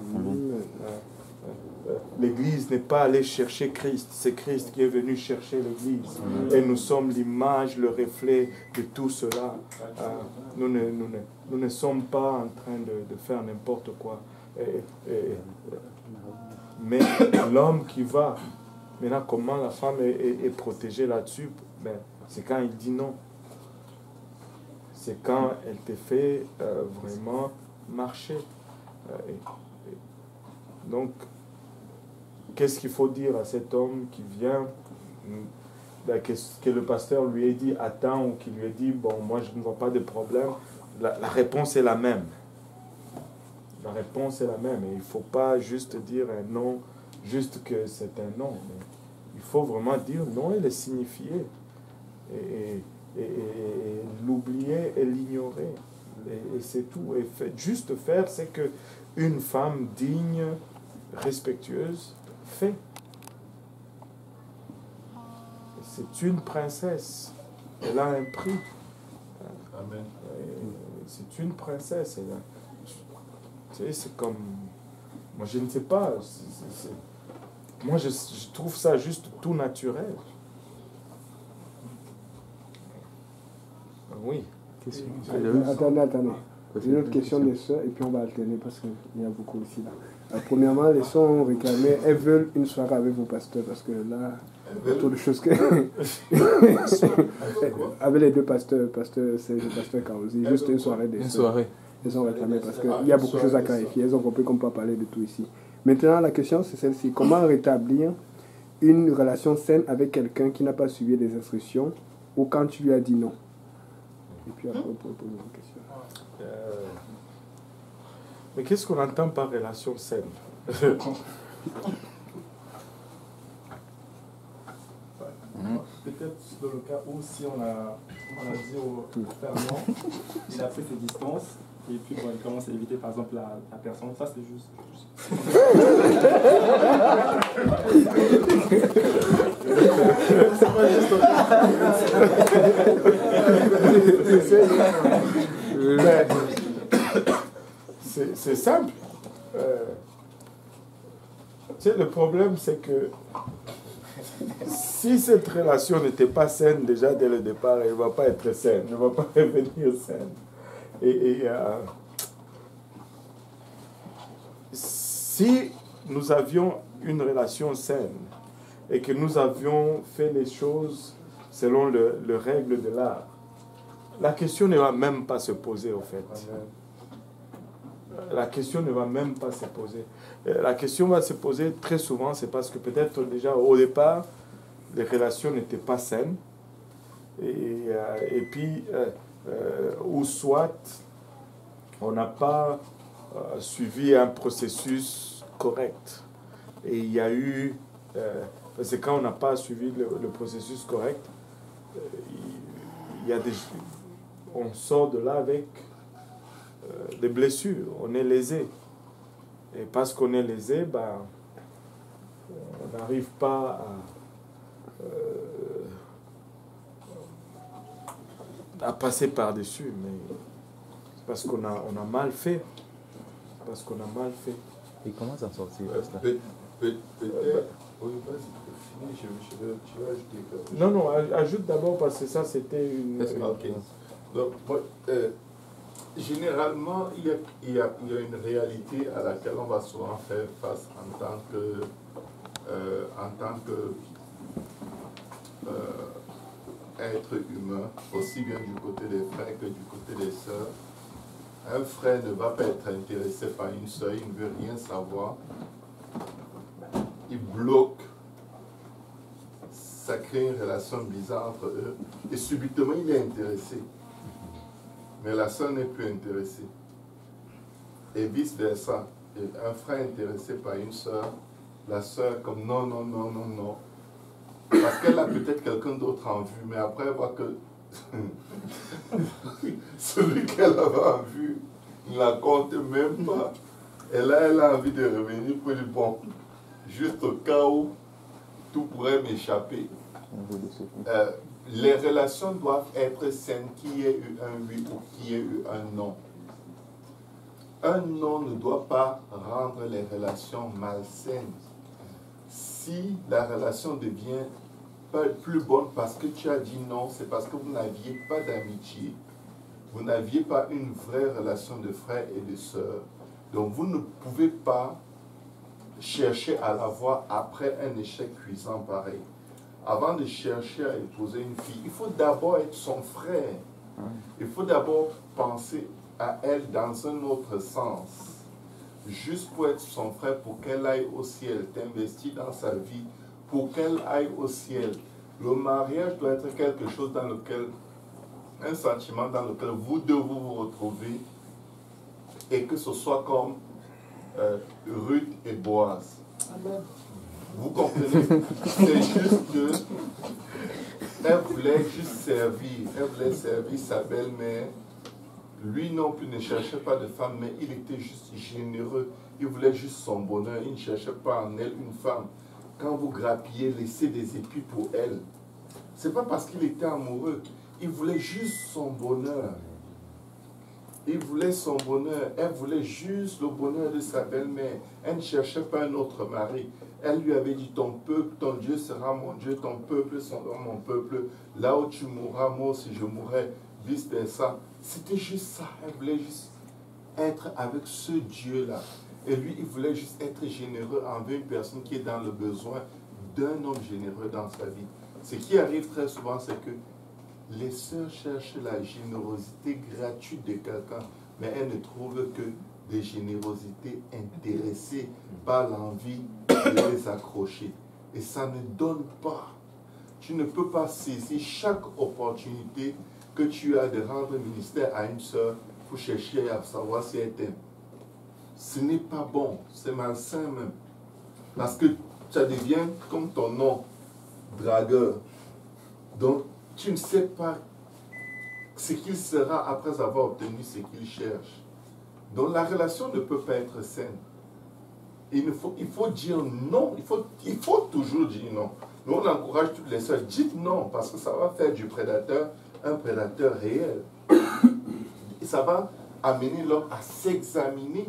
L'Église n'est pas allée chercher Christ, c'est Christ qui est venu chercher l'Église. Et nous sommes l'image, le reflet de tout cela. Nous ne sommes pas en train de faire n'importe quoi. Mais l'homme qui va, maintenant comment la femme est protégée là-dessus, c'est quand il dit non. C'est quand elle te fait vraiment marcher. Donc, qu'est-ce qu'il faut dire à cet homme qui vient, que le pasteur lui ait dit attends, ou qu'il lui ait dit bon, moi je ne vois pas de problème? La réponse est la même. La réponse est la même. Et il ne faut pas juste dire un non, juste que c'est un non. Mais il faut vraiment dire non et le signifier. Et l'oublier et l'ignorer. Et c'est tout. Et juste faire, c'est qu'une femme digne, respectueuse, fait. C'est une princesse. Elle a un prix. Amen. C'est une princesse. Tu sais, c'est comme... Moi, je ne sais pas. Moi, je trouve ça juste tout naturel. Oui. Attendez. J'ai une autre question des sœurs et puis on va alterner parce qu'il y a beaucoup aussi là. Premièrement, les sœurs ont réclamé, elles veulent une soirée avec vos pasteurs parce que là, il y a trop de choses que... avec les deux pasteurs Serge et pasteur Kaozi, juste une soirée des sœurs. Elles ont réclamé parce qu'il y a beaucoup de choses à clarifier. Elles ont compris qu'on ne peut pas parler de tout ici. Maintenant, la question c'est celle-ci. Comment rétablir une relation saine avec quelqu'un qui n'a pas suivi les instructions ou quand tu lui as dit non. Et puis après, on peut poser une question. Mais qu'est-ce qu'on entend par relation saine? Peut-être dans le cas où si on a dit au frère non, il a pris ses distances et puis bon, il commence à éviter par exemple la personne, ça c'est juste. C'est simple. Tu sais, le problème c'est que si cette relation n'était pas saine déjà dès le départ, elle ne va pas être saine, elle ne va pas revenir saine. Si nous avions une relation saine et que nous avions fait les choses selon les règles de l'art, la question ne va même pas se poser au fait. La question ne va même pas se poser. La question va se poser très souvent, c'est parce que peut-être déjà au départ, les relations n'étaient pas saines. Et puis, ou soit, on n'a pas suivi un processus correct. Et il y a eu... parce que quand on n'a pas suivi le processus correct, il y a on sort de là avec des blessures, on est lésé. Et parce qu'on est lésé, ben, on n'arrive pas à passer par-dessus, mais c'est parce qu'on a mal fait. Parce qu'on a mal fait. Et comment s'en sortir? Peut-être. Oui, vas-y, finis, je vais ajouter quelque chose. Non, ajoute d'abord parce que ça c'était une. Ok. Donc, généralement, il y a une réalité à laquelle on va souvent faire face en tant que être humain, aussi bien du côté des frères que du côté des sœurs. Un frère ne va pas être intéressé par une sœur, il ne veut rien savoir. Il bloque. Ça crée une relation bizarre entre eux. Et subitement, il est intéressé. Mais la sœur n'est plus intéressée. Et vice-versa. Un frère intéressé par une sœur, la sœur comme non. Parce qu'elle a peut-être quelqu'un d'autre en vue, mais après elle voit que celui qu'elle avait en vue ne la compte même pas. Et là, elle a envie de revenir pour dire, bon, juste au cas où tout pourrait m'échapper. Les relations doivent être saines, qu'il y ait eu un oui ou qu'il y ait eu un non. Un non ne doit pas rendre les relations malsaines. Si la relation devient pas plus bonne parce que tu as dit non, c'est parce que vous n'aviez pas d'amitié, vous n'aviez pas une vraie relation de frère et de sœur. Donc vous ne pouvez pas chercher à l'avoir après un échec cuisant pareil. Avant de chercher à épouser une fille, il faut d'abord être son frère. Il faut d'abord penser à elle dans un autre sens. Juste pour être son frère, pour qu'elle aille au ciel, t'investir dans sa vie, pour qu'elle aille au ciel. Le mariage doit être quelque chose dans lequel, un sentiment dans lequel vous deux vous retrouvez et que ce soit comme Ruth et Boaz. Amen. Vous comprenez? C'est juste que elle voulait juste servir. Elle voulait servir sa belle-mère. Lui non plus ne cherchait pas de femme, mais il était juste généreux. Il voulait juste son bonheur. Il ne cherchait pas en elle une femme. Quand vous grappillez, laissez des épis pour elle. Ce n'est pas parce qu'il était amoureux. Il voulait juste son bonheur. Il voulait son bonheur. Elle voulait juste le bonheur de sa belle-mère. Elle ne cherchait pas un autre mari. Elle lui avait dit, ton peuple, ton Dieu sera mon Dieu, ton peuple sera mon peuple. Là où tu mourras, moi aussi je mourrai, vice versa. C'était juste ça. Elle voulait juste être avec ce Dieu-là. Et lui, il voulait juste être généreux envers une personne qui est dans le besoin d'un homme généreux dans sa vie. Ce qui arrive très souvent, c'est que les sœurs cherchent la générosité gratuite de quelqu'un, mais elles ne trouvent que des générosités intéressées par l'envie de les accrocher. Et ça ne donne pas. tu ne peux pas saisir chaque opportunité que tu as de rendre ministère à une sœur pour chercher à savoir si elle t'aime. Ce n'est pas bon, c'est malsain même. Parce que ça devient comme ton nom, dragueur. Donc, tu ne sais pas ce qu'il sera après avoir obtenu ce qu'il cherche. Donc, la relation ne peut pas être saine. Il faut dire non, il faut toujours dire non. Nous, on encourage toutes les sœurs, dites non, parce que ça va faire du prédateur un prédateur réel. Et ça va amener l'homme à s'examiner.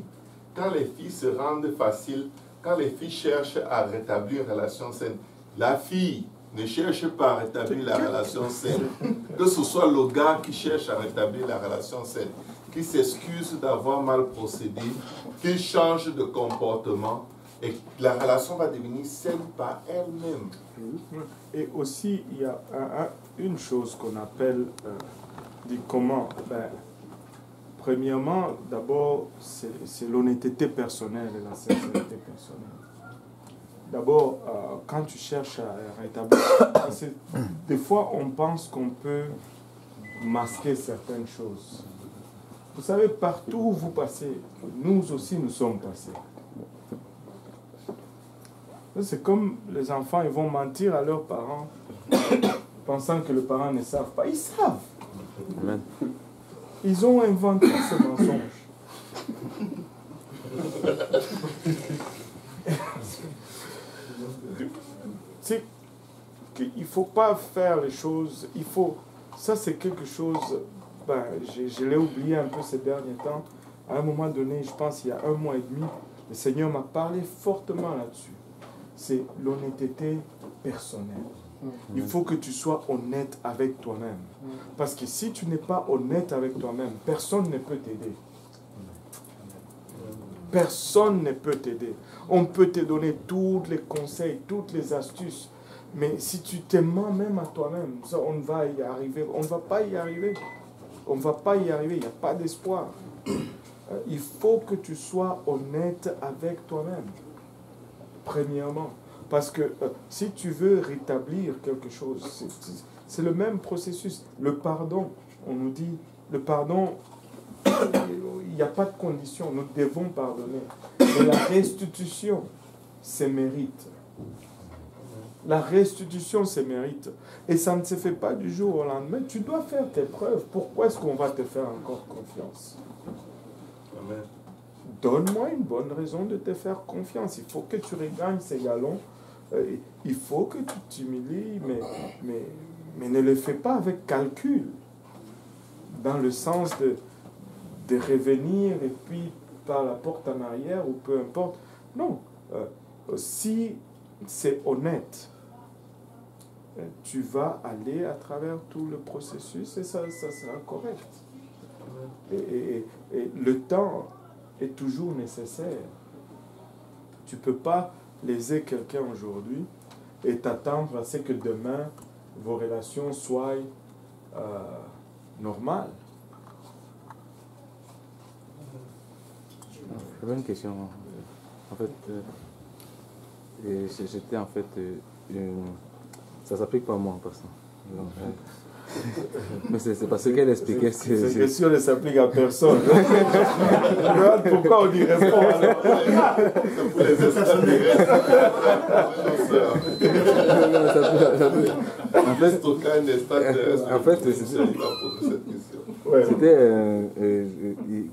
Quand les filles se rendent faciles, quand les filles cherchent à rétablir une relation saine, la fille ne cherche pas à rétablir la relation saine. Que ce soit le gars qui cherche à rétablir la relation saine, qui s'excuse d'avoir mal procédé, qui change de comportement, et la relation va devenir saine par elle-même. Et aussi, il y a une chose qu'on appelle du comment. Premièrement, d'abord, c'est l'honnêteté personnelle et la sincérité personnelle. D'abord, quand tu cherches à rétablir, des fois, on pense qu'on peut masquer certaines choses. Vous savez, partout où vous passez, nous aussi, nous sommes passés. C'est comme les enfants, ils vont mentir à leurs parents, pensant que les parents ne savent pas. Ils savent. Amen. Ils ont inventé ce mensonge. C'est qu'il ne faut pas faire les choses, il faut... Ça, c'est quelque chose... je l'ai oublié un peu ces derniers temps. À un moment donné, je pense il y a 1 mois et demi, le Seigneur m'a parlé fortement là-dessus. C'est l'honnêteté personnelle. Il faut que tu sois honnête avec toi-même. Parce que si tu n'es pas honnête avec toi-même, personne ne peut t'aider. Personne ne peut t'aider. On peut te donner tous les conseils, toutes les astuces. Mais si tu te mens même à toi-même, ça, on va y arriver. On ne va pas y arriver. On ne va pas y arriver. Il n'y a pas d'espoir. Il faut que tu sois honnête avec toi-même. Premièrement. Parce que si tu veux rétablir quelque chose, c'est le même processus. Le pardon, on nous dit, le pardon, il n'y a pas de condition, nous devons pardonner. Mais la restitution, c'est mérite. La restitution, c'est mérite. Et ça ne se fait pas du jour au lendemain. Tu dois faire tes preuves. Pourquoi est-ce qu'on va te faire encore confiance? Amen. Donne-moi une bonne raison de te faire confiance. Il faut que tu regagnes ces galons. Il faut que tu t'humilies, mais ne le fais pas avec calcul. Dans le sens de revenir et puis par la porte en arrière ou peu importe. Non. Si c'est honnête, tu vas aller à travers tout le processus et ça sera correct. Et le temps est toujours nécessaire. Tu ne peux pas léser quelqu'un aujourd'hui et t'attendre à ce que demain vos relations soient normales. J'avais une question. En fait, c'était en fait ça s'applique pas à moi en passant. Mais c'est parce qu'elle expliquait. Cette question ne s'applique à personne. Pourquoi on y répond alors? C'est pour les c'était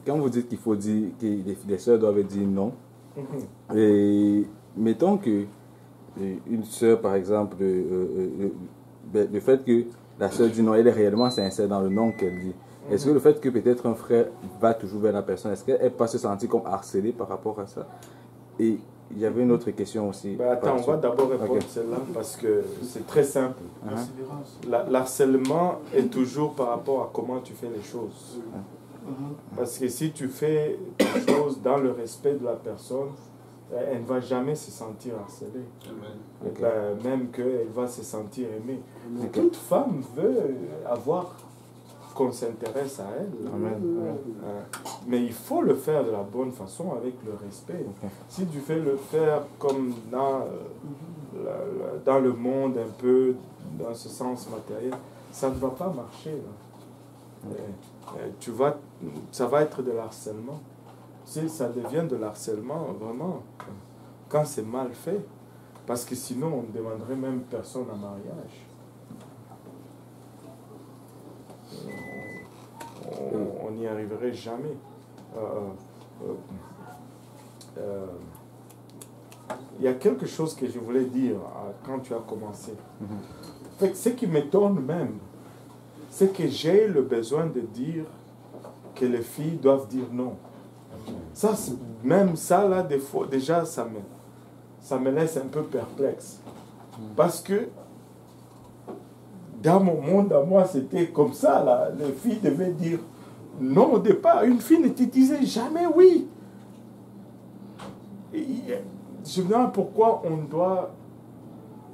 quand vous dites qu'il faut dire que les sœurs doivent dire non. Et mettons que une sœur, par exemple, le fait que la sœur dit non, elle est réellement sincère dans le non qu'elle dit. Est-ce que le fait que peut-être un frère va toujours vers la personne, est-ce qu'elle peut se sentir comme harcelée par rapport à ça? Et il y avait une autre question aussi. Attends, on va d'abord répondre à celle-là parce que c'est très simple. L'harcèlement est toujours par rapport à comment tu fais les choses. Parce que si tu fais les choses dans le respect de la personne, elle ne va jamais se sentir harcelée. Même qu'elle va se sentir aimée. Toute femme veut avoir qu'on s'intéresse à elle. Mais il faut le faire de la bonne façon, avec le respect. Si tu fais le faire comme dans le monde un peu dans ce sens matériel, ça ne va pas marcher. Là. Ça va être de l'harcèlement. Si ça devient de l'harcèlement, vraiment, quand c'est mal fait, parce que sinon on ne demanderait même personne en mariage. On n'y arriverait jamais. Il y a quelque chose que je voulais dire quand tu as commencé. Ce qui m'étonne même, c'est que j'ai le besoin de dire que les filles doivent dire non. Ça, même ça, là, des fois, déjà, ça me laisse un peu perplexe. Parce que dans mon monde à moi, c'était comme ça, là. Les filles devaient dire non au départ. Une fille ne te disait jamais oui. Je me demande pourquoi on doit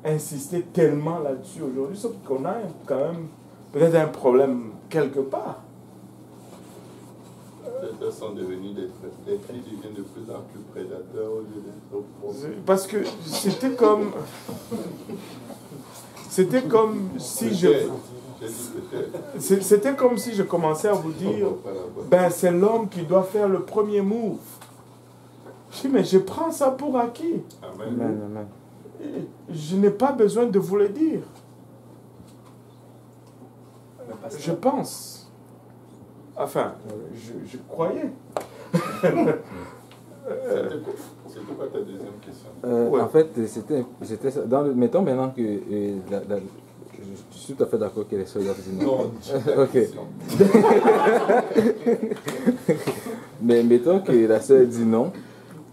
insister tellement là-dessus aujourd'hui, sauf qu'on a quand même peut-être un problème quelque part. Elles sont devenues les filles deviennent de plus en plus prédateurs au lieu d'être. Parce que c'était comme si c'était comme si je commençais à vous dire, ben c'est l'homme qui doit faire le premier move. Je dis, mais je prends ça pour acquis. Amen. Je n'ai pas besoin de vous le dire. Je pense. Enfin, je croyais. C'était quoi ta deuxième question? En fait, c'était ça. Mettons maintenant que je suis tout à fait d'accord que les sœurs doivent dire non. Non, ok. Mais mettons que la sœur dit non.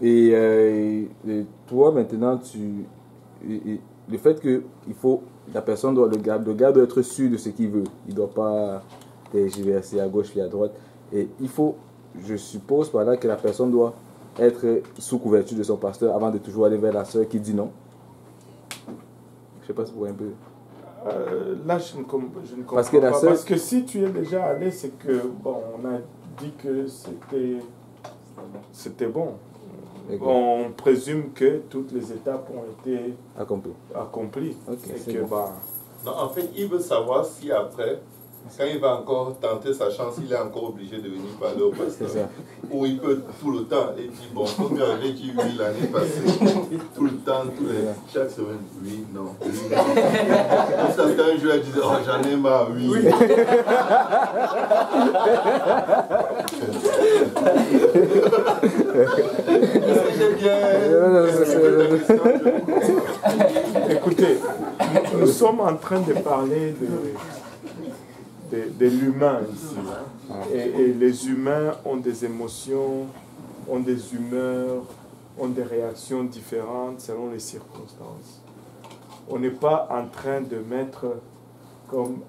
Et toi, maintenant, le fait que la personne le gars doit être sûr de ce qu'il veut. Il ne doit pas tergiverser à gauche et à droite. Et je suppose par là que la personne doit être sous couverture de son pasteur avant de toujours aller vers la sœur qui dit non. Je ne sais pas si vous voyez un peu. Là, je ne comprends parce que pas. Sœur... Parce que si tu es déjà allé, c'est que, bon, on a dit que c'était bon. On présume que toutes les étapes ont été accomplies. Okay, et que, bon. Non, en fait, il veut savoir si après, quand il va encore tenter sa chance, il est encore obligé de venir parler au pasteur. Ou il peut tout le temps. Et dit, bon, comme j'avais dit oui l'année passée, tout le temps, chaque semaine, oui, non, oui, non. Jusqu'à ce qu'un jour, elle disait, oh, j'en ai marre, oui. Écoutez, nous sommes en train de parler de l'humain ici. Et les humains ont des émotions, ont des humeurs, ont des réactions différentes selon les circonstances. On n'est pas en train de mettre comme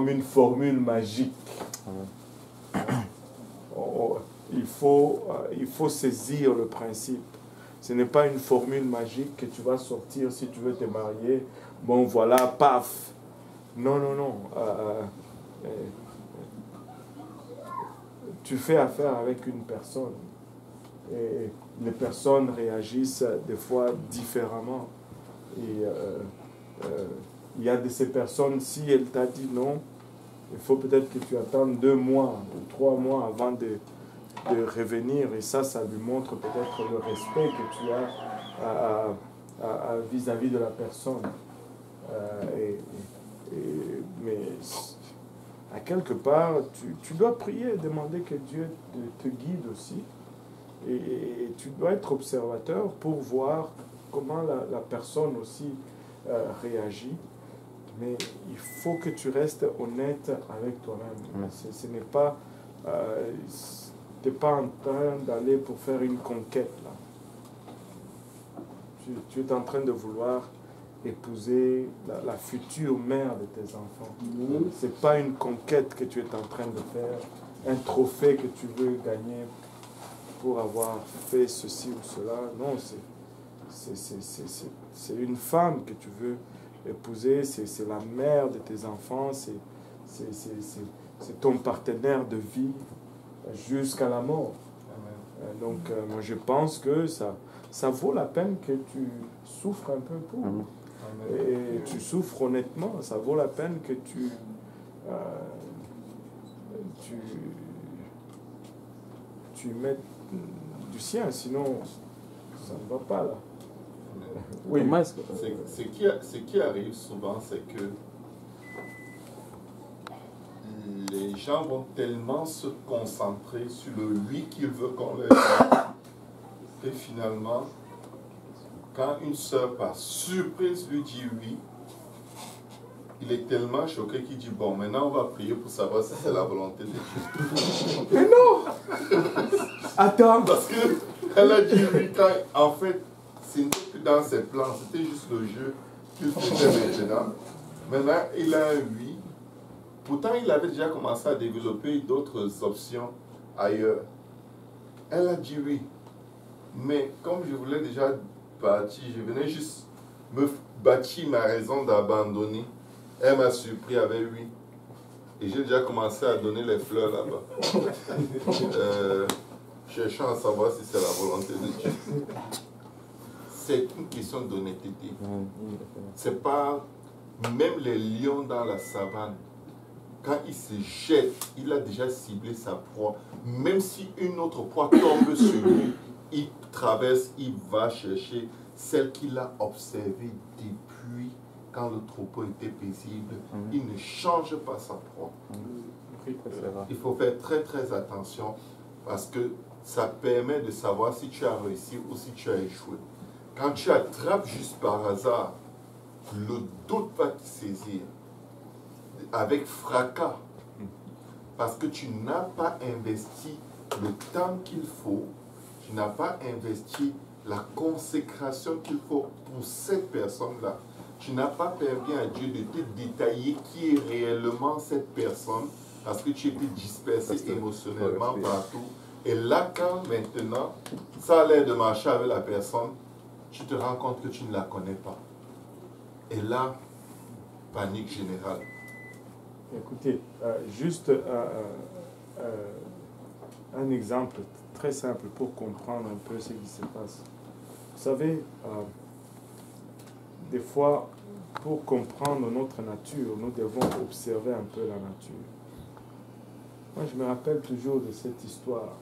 une formule magique. Il faut saisir le principe. Ce n'est pas une formule magique que tu vas sortir si tu veux te marier. Bon, voilà, paf. Non. Tu fais affaire avec une personne. Et les personnes réagissent des fois différemment. Et il y a de ces personnes, si elle t'a dit non, il faut peut-être que tu attendes 2 mois ou 3 mois avant de revenir. Et ça lui montre peut-être le respect que tu as vis-à-vis de la personne. Mais à quelque part, tu dois prier, demander que Dieu te guide aussi. Et tu dois être observateur pour voir comment la personne aussi réagit. Mais il faut que tu restes honnête avec toi-même. Ce n'est pas... tu n'es pas en train d'aller pour faire une conquête, là. Tu es en train de vouloir épouser la future mère de tes enfants. Ce n'est pas une conquête que tu es en train de faire, un trophée que tu veux gagner pour avoir fait ceci ou cela. Non, c'est une femme que tu veux épouser, c'est la mère de tes enfants, c'est ton partenaire de vie jusqu'à la mort. Donc, moi, je pense que ça ça vaut la peine que tu souffres un peu pour. Et tu souffres honnêtement, ça vaut la peine que tu mettes du sien, sinon ça ne va pas là. Oui. Ce qui arrive souvent, c'est que les gens vont tellement se concentrer sur le oui qu'ils veulent qu'on leur dise que finalement, quand une sœur par surprise lui dit oui, il est tellement choqué qu'il dit bon, maintenant on va prier pour savoir si c'est la volonté de Dieu. Mais non. Attends. Parce qu'elle a dit oui quand, en fait, ce n'était plus dans ses plans, c'était juste le jeu qu'il faisait maintenant. Maintenant, il a un oui. Pourtant, il avait déjà commencé à développer d'autres options ailleurs. Elle a dit oui. Mais comme je voulais déjà partir, je venais juste me bâtir ma raison d'abandonner. Elle m'a surpris avec oui. Et j'ai déjà commencé à donner les fleurs là-bas. Cherchant à savoir si c'est la volonté de Dieu. C'est une question d'honnêteté. C'est pas... Même les lions dans la savane, quand il se jette, il a déjà ciblé sa proie. Même si une autre proie tombe sur lui, il traverse, il va chercher celle qu'il a observée depuis quand le troupeau était paisible. Il ne change pas sa proie. Il faut faire très très attention parce que ça permet de savoir si tu as réussi ou si tu as échoué. Quand tu attrapes juste par hasard, le doute va te saisir avec fracas parce que tu n'as pas investi le temps qu'il faut, tu n'as pas investi la consécration qu'il faut pour cette personne-là. Tu n'as pas permis à Dieu de te détailler qui est réellement cette personne parce que tu étais dispersé émotionnellement partout. Et là, quand maintenant, ça a l'air de marcher avec la personne, tu te rends compte que tu ne la connais pas. Et là, panique générale. Écoutez, juste un exemple très simple pour comprendre un peu ce qui se passe. Vous savez, des fois, pour comprendre notre nature, nous devons observer un peu la nature. Moi, je me rappelle toujours de cette histoire.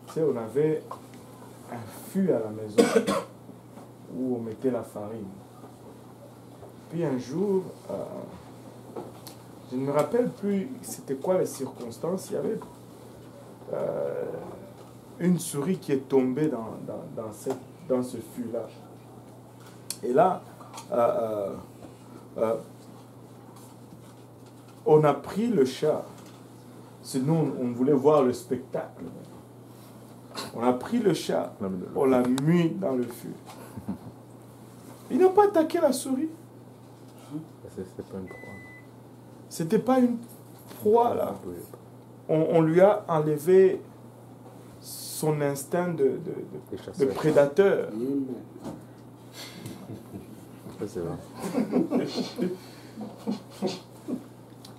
Tu sais, on avait un fût à la maison où on mettait la farine. Puis un jour, je ne me rappelle plus c'était quoi les circonstances, il y avait une souris qui est tombée dans ce fût-là. Et là, on a pris le chat. Sinon, on voulait voir le spectacle. On a pris le chat, on l'a mis dans le fût. Il n'a pas attaqué la souris. C'était pas une proie. C'était pas une proie, là. On lui a enlevé son instinct de prédateur. C'est vrai.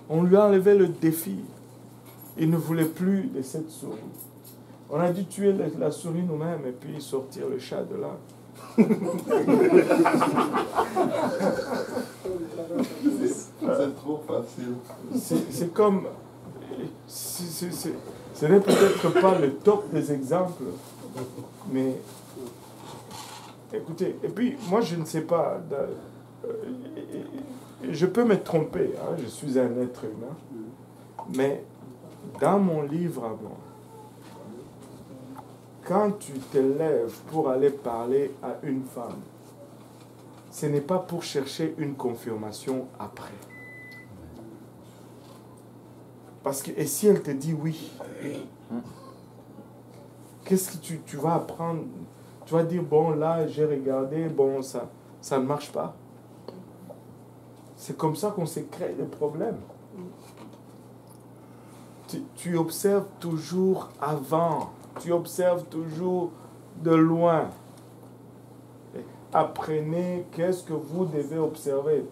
On lui a enlevé le défi. Il ne voulait plus de cette souris. On a dû tuer la souris nous-mêmes et puis sortir le chat de là. C'est trop facile. C'est comme... Ce n'est peut-être pas le top des exemples, mais... Écoutez, et puis moi je ne sais pas... je peux me tromper, hein, je suis un être humain, mais dans mon livre à moi, quand tu te lèves pour aller parler à une femme, ce n'est pas pour chercher une confirmation après. Parce que, et si elle te dit oui, qu'est-ce que tu vas apprendre? Tu vas dire, bon, là, j'ai regardé, bon, ça ne marche pas. C'est comme ça qu'on s'est créé des problèmes. Tu observes toujours avant. Tu observes toujours de loin. apprenez qu'est-ce que vous devez observer.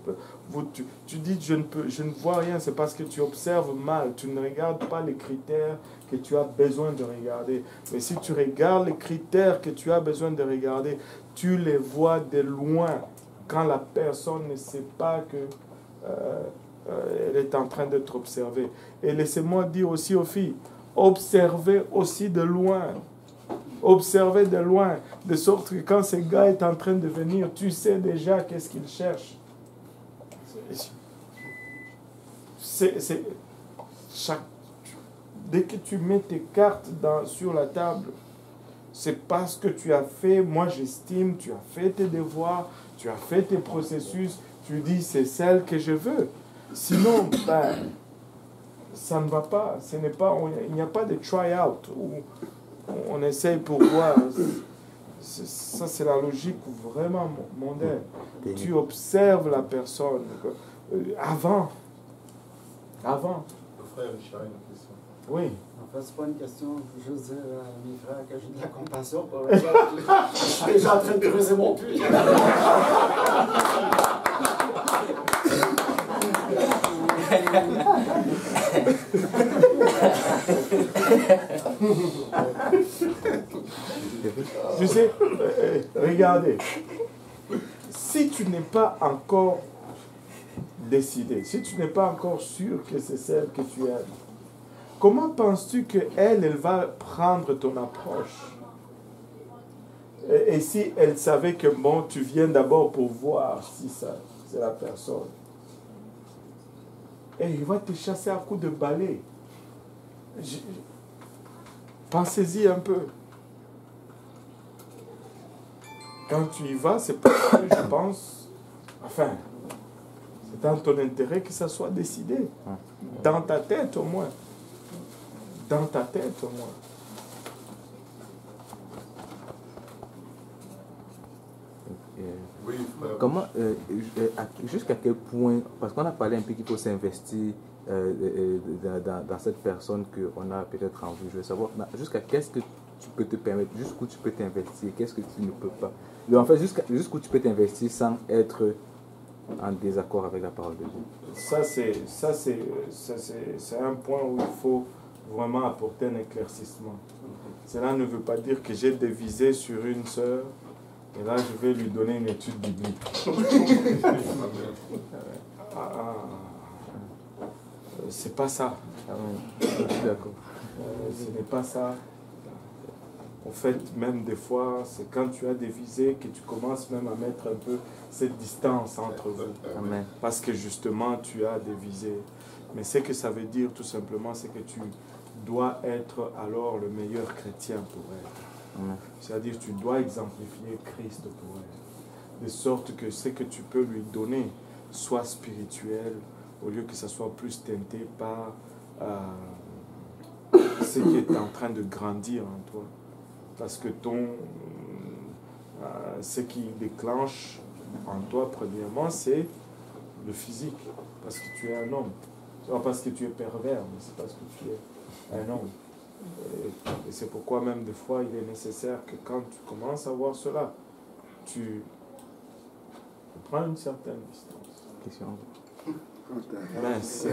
Tu dis je ne vois rien, c'est parce que tu observes mal. Tu ne regardes pas les critères que tu as besoin de regarder. Mais si tu regardes les critères que tu as besoin de regarder, tu les vois de loin quand la personne ne sait pas que elle est en train d'être observée. Et laissez-moi dire aussi aux filles, observez aussi de loin. Observez de loin, de sorte que quand ce gars est en train de venir, tu sais déjà qu'est-ce qu'il cherche. Dès que tu mets tes cartes sur la table, c'est parce que tu as fait, moi j'estime, tu as fait tes devoirs, tu as fait tes processus, tu dis c'est celle que je veux. Sinon, ça ne va pas, il n'y a pas de try-out où on essaye pour voir. Ça, c'est la logique vraiment mondaine. Tu observes la personne avant. Le frère Richard a une question. Oui. En fait, c'est pas une question, je veux juste dire à mes frères que j'ai de la compassion pour eux. Je suis déjà en train de creuser mon puits. Tu sais, regardez, si tu n'es pas encore décidé, si tu n'es pas encore sûr que c'est celle que tu aimes, comment penses-tu qu'elle va prendre ton approche? Et si elle savait que bon, tu viens d'abord pour voir si c'est la personne, et il va te chasser à coups de balai. Pensez-y un peu. Quand tu y vas, c'est parce que je pense, enfin, c'est dans ton intérêt que ça soit décidé. Dans ta tête au moins. Dans ta tête au moins. Oui, frère. Comment, jusqu'à quel point, parce qu'on a parlé un peu qu'il faut s'investir dans cette personne qu'on a peut-être en vue, je veux savoir, jusqu'à qu'est-ce que tu peux te permettre, jusqu'où tu peux t'investir, qu'est-ce que tu ne peux pas. En fait, jusqu'où tu peux t'investir sans être en désaccord avec la parole de Dieu. Ça, c'est un point où il faut vraiment apporter un éclaircissement. Cela ne veut pas dire que j'ai dévisé sur une sœur et là je vais lui donner une étude biblique. C'est pas ça. Je suis d'accord. Ce n'est pas ça. En fait, même des fois, c'est quand tu as dévisé que tu commences même à mettre un peu cette distance entre vous. Amen. Parce que justement, tu as dévisé. Mais ce que ça veut dire tout simplement, c'est que tu dois être alors le meilleur chrétien pour elle. Amen. C'est-à-dire tu dois exemplifier Christ pour elle. De sorte que ce que tu peux lui donner soit spirituel, au lieu que ça soit plus teinté par ce qui est en train de grandir en toi. Parce que ce qui déclenche en toi, premièrement, c'est le physique. Parce que tu es un homme. Ce n'est pas parce que tu es pervers, mais c'est parce que tu es un homme. Et c'est pourquoi même des fois, il est nécessaire que quand tu commences à voir cela, tu prends une certaine distance. Question. Mince.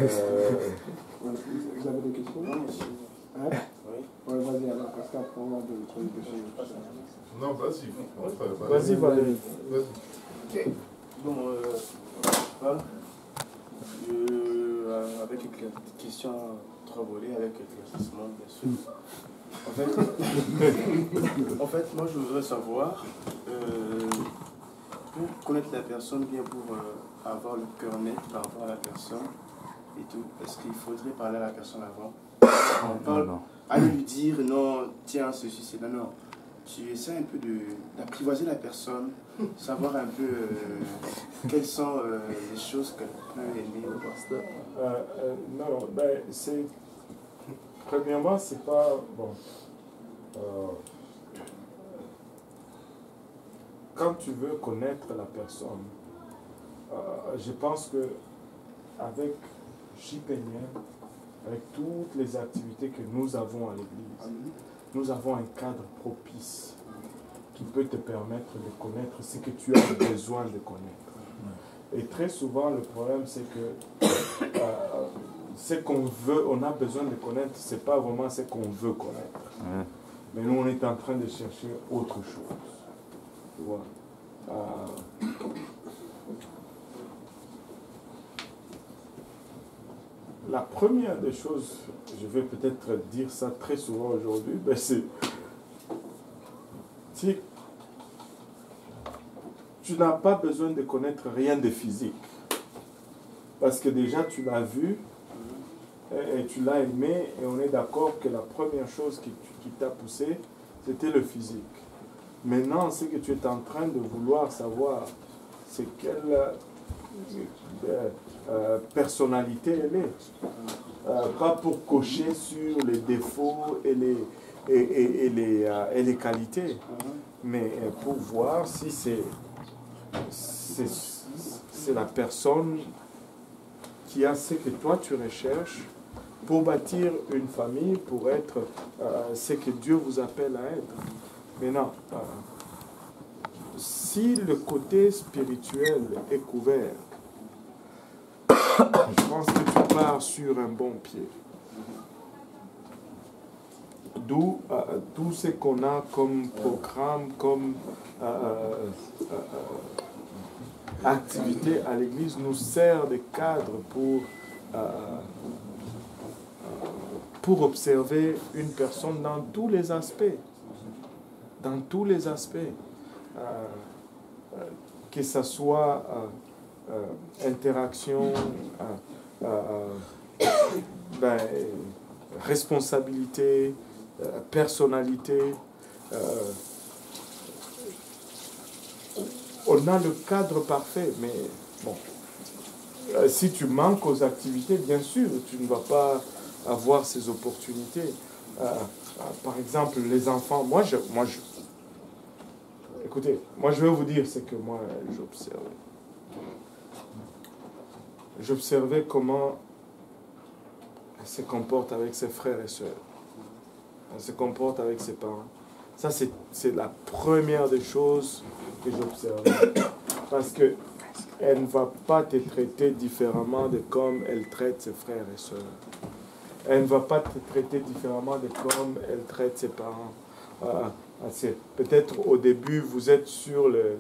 Vous avez des questions? Hein? Oui. Ouais, vas-y alors, parce qu'après on va donner une question. Non, vas-y. Vas-y, Valérie. Vas-y. Bon, avec une question trop volée, avec éclaircissement, bien sûr. En fait, moi je voudrais savoir, pour connaître la personne, bien pour avoir le cœur net par rapport à la personne et tout, est-ce qu'il faudrait parler à la personne avant? On parle, aller lui dire non, tiens, ceci, c'est non, non. Tu essaies un peu d'apprivoiser la personne, savoir un peu quelles sont les choses qu'elle peut aimer ou pas. Non, ben, c'est. Premièrement, c'est pas. Bon. Quand tu veux connaître la personne, je pense que avec JPNL, avec toutes les activités que nous avons à l'église, nous avons un cadre propice qui peut te permettre de connaître ce que tu as besoin de connaître. Et très souvent, le problème, c'est que ce qu'on veut, on a besoin de connaître, ce n'est pas vraiment ce qu'on veut connaître. Mais nous, on est en train de chercher autre chose. Tu vois. La première des choses, je vais peut-être dire ça très souvent aujourd'hui, ben c'est si tu n'as pas besoin de connaître rien de physique. Parce que déjà tu l'as vu et tu l'as aimé et on est d'accord que la première chose qui t'a poussé, c'était le physique. Maintenant, ce que tu es en train de vouloir savoir, c'est quelle personnalité elle est. Pas pour cocher sur les défauts et les qualités, mais pour voir si c'est la personne qui a ce que toi tu recherches pour bâtir une famille, pour être ce que Dieu vous appelle à être. Maintenant, si le côté spirituel est couvert, je pense que tu pars sur un bon pied. D'où tout ce qu'on a comme programme, comme activité à l'Église nous sert de cadre pour observer une personne dans tous les aspects. Dans tous les aspects. Que ce soit interaction, responsabilité, personnalité. On a le cadre parfait, mais bon, si tu manques aux activités, bien sûr, tu ne vas pas avoir ces opportunités. Par exemple, les enfants, écoutez, moi je vais vous dire ce que moi j'observe. J'observais comment elle se comporte avec ses frères et sœurs. Elle se comporte avec ses parents. Ça, c'est la première des choses que j'observe. Parce qu'elle ne va pas te traiter différemment de comme elle traite ses frères et sœurs. Elle ne va pas te traiter différemment de comme elle traite ses parents. Peut-être au début, vous êtes sur le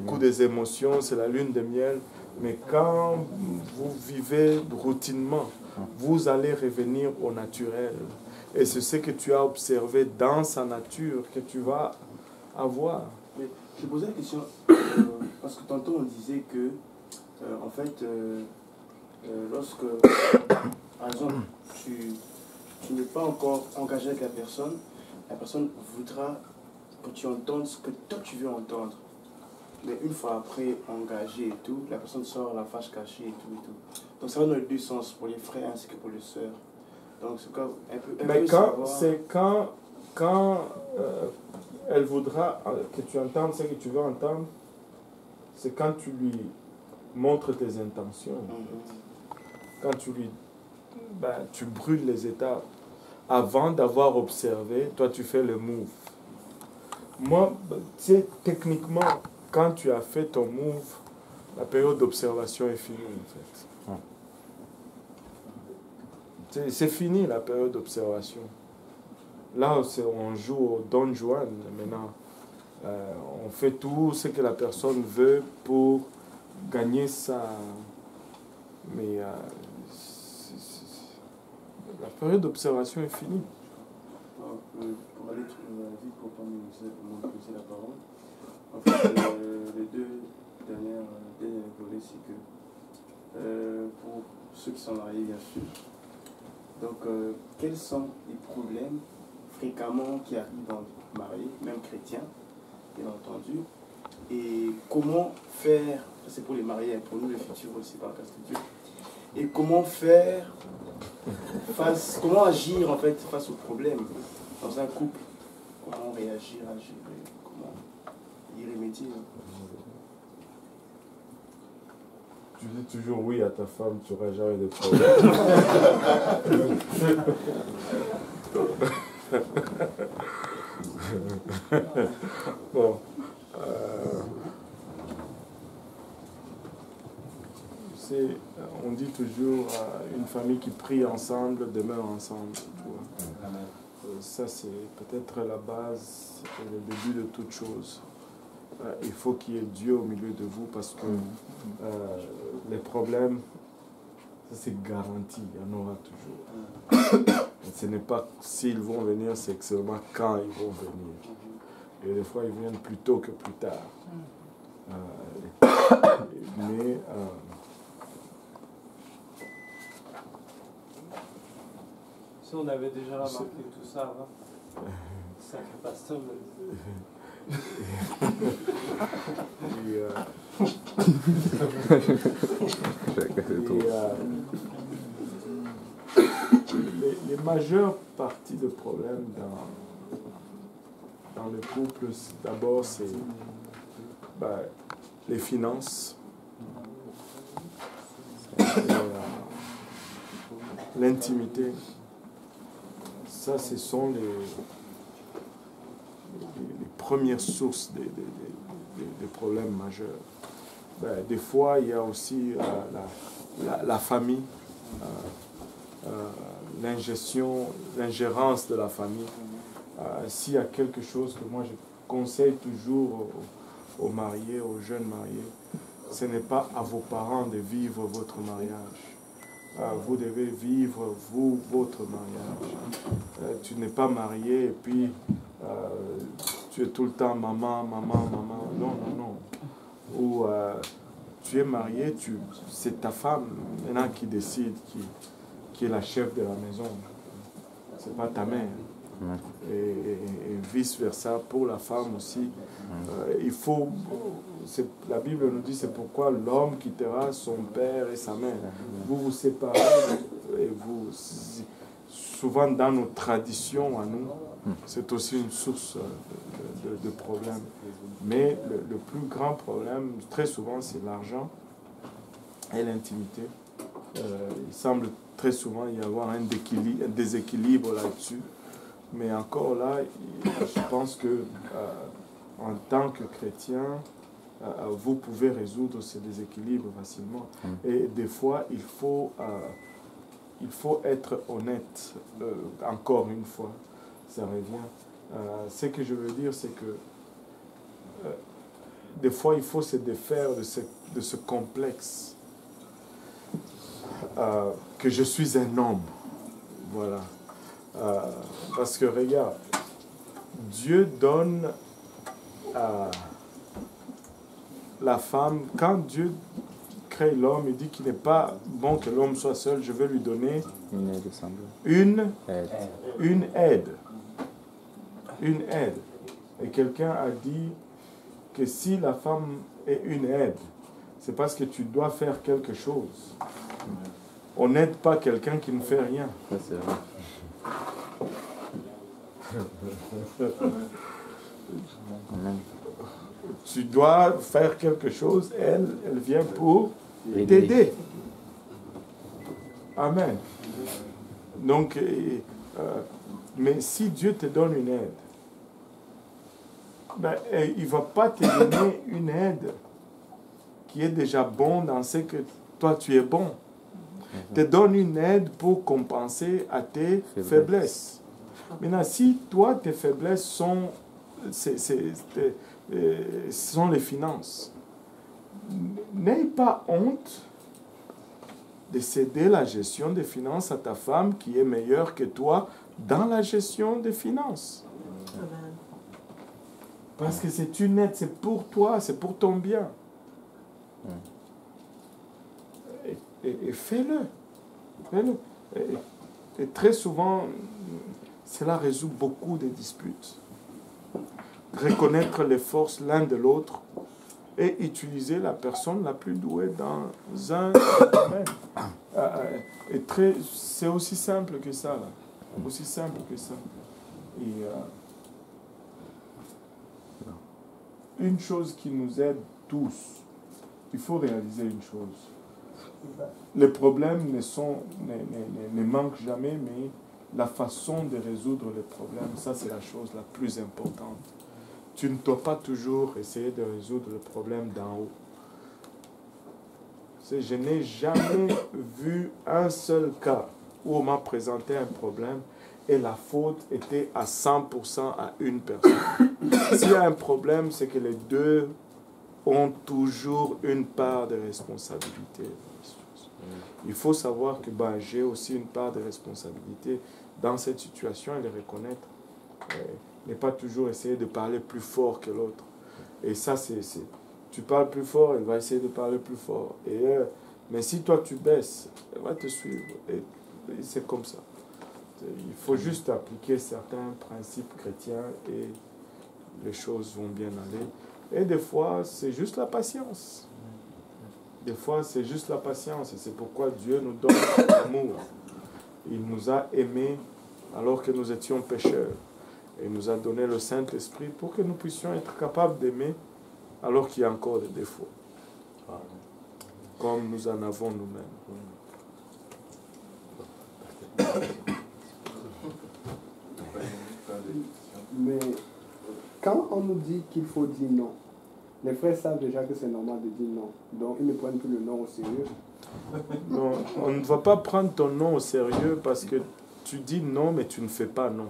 coup des émotions, c'est la lune de miel. Mais quand vous vivez routinement, vous allez revenir au naturel. Et c'est ce que tu as observé dans sa nature que tu vas avoir. Mais je posais la question, parce que tantôt on disait que, en fait, lorsque, par exemple, tu n'es pas encore engagé avec la personne voudra que tu entendes ce que toi tu veux entendre. Mais une fois après engagé et tout, la personne sort la face cachée et tout et tout. Donc ça va dans les deux sens, pour les frères ainsi que pour les sœurs. Donc c'est quand mais quand elle voudra que tu entendes ce que tu veux entendre, c'est quand tu lui montres tes intentions. Quand tu brûles les étapes. Avant d'avoir observé, toi tu fais le move. Moi, tu sais, techniquement, quand tu as fait ton move, la période d'observation est finie en fait. C'est fini la période d'observation. Là, on joue au Don Juan maintenant. On fait tout ce que la personne veut pour gagner ça. Mais la période d'observation est finie. Pour aller vite, pour pas monopoliser la parole, en fait, les deux derniers volets, c'est que pour ceux qui sont mariés, bien sûr, donc quels sont les problèmes fréquemment qui arrivent dans les mariés, même chrétiens, bien entendu, et comment faire, c'est pour les mariés, pour nous les futurs aussi par la grâce de Dieu, et comment faire comment agir en fait face aux problèmes dans un couple, comment réagir, agir, comment y remédier. Tu dis toujours oui à ta femme, tu n'auras jamais de problème. Bon, dit toujours, une famille qui prie ensemble demeure ensemble. Tu vois. Ça, c'est peut-être la base et le début de toute chose. Il faut qu'il y ait Dieu au milieu de vous parce que les problèmes, ça c'est garanti, il y en aura toujours. Ce n'est pas s'ils vont venir, c'est seulement quand ils vont venir. Et des fois, ils viennent plus tôt que plus tard. Mais si on avait déjà remarqué tout ça avant, sacré pasteur. Les majeures parties de problèmes dans le couple, d'abord, c'est les finances, l'intimité. Ça, ce sont les premières sources des problèmes majeurs. Des fois, il y a aussi la famille, l'ingérence de la famille. S'il y a quelque chose que moi je conseille toujours aux mariés, aux jeunes mariés, ce n'est pas à vos parents de vivre votre mariage. Vous devez vivre, vous, votre mariage. Tu n'es pas marié et puis tu es tout le temps maman, maman, maman. Non, non, non. Ou tu es marié, c'est ta femme maintenant qui décide, qui est la chef de la maison. C'est pas ta mère. Et vice-versa pour la femme aussi. Il faut, la Bible nous dit, c'est pourquoi l'homme quittera son père et sa mère. Vous vous séparez et vous, souvent dans nos traditions à nous, c'est aussi une source de problèmes. Mais le plus grand problème, très souvent, c'est l'argent et l'intimité. Il semble très souvent y avoir un déséquilibre là-dessus. Mais encore là, je pense que en tant que chrétien, vous pouvez résoudre ces déséquilibres facilement. Et des fois, il faut être honnête. Encore une fois, ça revient. Ce que je veux dire, c'est que des fois, il faut se défaire de ce complexe que je suis un homme. Voilà. Parce que regarde, Dieu donne à la femme, quand Dieu crée l'homme, il dit qu'il n'est pas bon que l'homme soit seul, je vais lui donner une aide. Une aide. Et quelqu'un a dit que si la femme est une aide, c'est parce que tu dois faire quelque chose. On n'aide pas quelqu'un qui ne fait rien. C'est vrai. Tu dois faire quelque chose, elle vient pour t'aider. Amen. Donc, mais si Dieu te donne une aide, il ne va pas te donner une aide qui est déjà bon dans ce que toi tu es bon. Te donne une aide pour compenser à tes faiblesses. Maintenant, si toi, tes faiblesses sont les finances, n'aie pas honte de céder la gestion des finances à ta femme qui est meilleure que toi dans la gestion des finances. Parce que c'est une aide, c'est pour toi, c'est pour ton bien. Et fais-le. Fais-le. Et très souvent, cela résout beaucoup de disputes. Reconnaître les forces l'un de l'autre et utiliser la personne la plus douée dans un domaine. C'est aussi simple que ça. Là. Aussi simple que ça. Et une chose qui nous aide tous, il faut réaliser une chose. Les problèmes ne manquent jamais, mais la façon de résoudre les problèmes, ça c'est la chose la plus importante. Tu ne dois pas toujours essayer de résoudre le problème d'en haut. Je n'ai jamais vu un seul cas où on m'a présenté un problème et la faute était à 100% à une personne. S'il y a un problème, c'est que les deux ont toujours une part de responsabilité. Il faut savoir que j'ai aussi une part de responsabilité dans cette situation et le reconnaître. Ne pas toujours essayer de parler plus fort que l'autre. Et ça, tu parles plus fort, elle va essayer de parler plus fort. Mais si toi tu baisses, elle va te suivre. Et c'est comme ça. Il faut juste appliquer certains principes chrétiens et les choses vont bien aller. Et des fois, c'est juste la patience. Des fois, c'est juste la patience. Et c'est pourquoi Dieu nous donne l'amour. Il nous a aimés alors que nous étions pécheurs. Et il nous a donné le Saint-Esprit pour que nous puissions être capables d'aimer alors qu'il y a encore des défauts. Comme nous en avons nous-mêmes. Mais quand on nous dit qu'il faut dire non, les frères savent déjà que c'est normal de dire non. Donc ils ne prennent plus le non au sérieux. Non, on ne va pas prendre ton non au sérieux parce que tu dis non, mais tu ne fais pas non.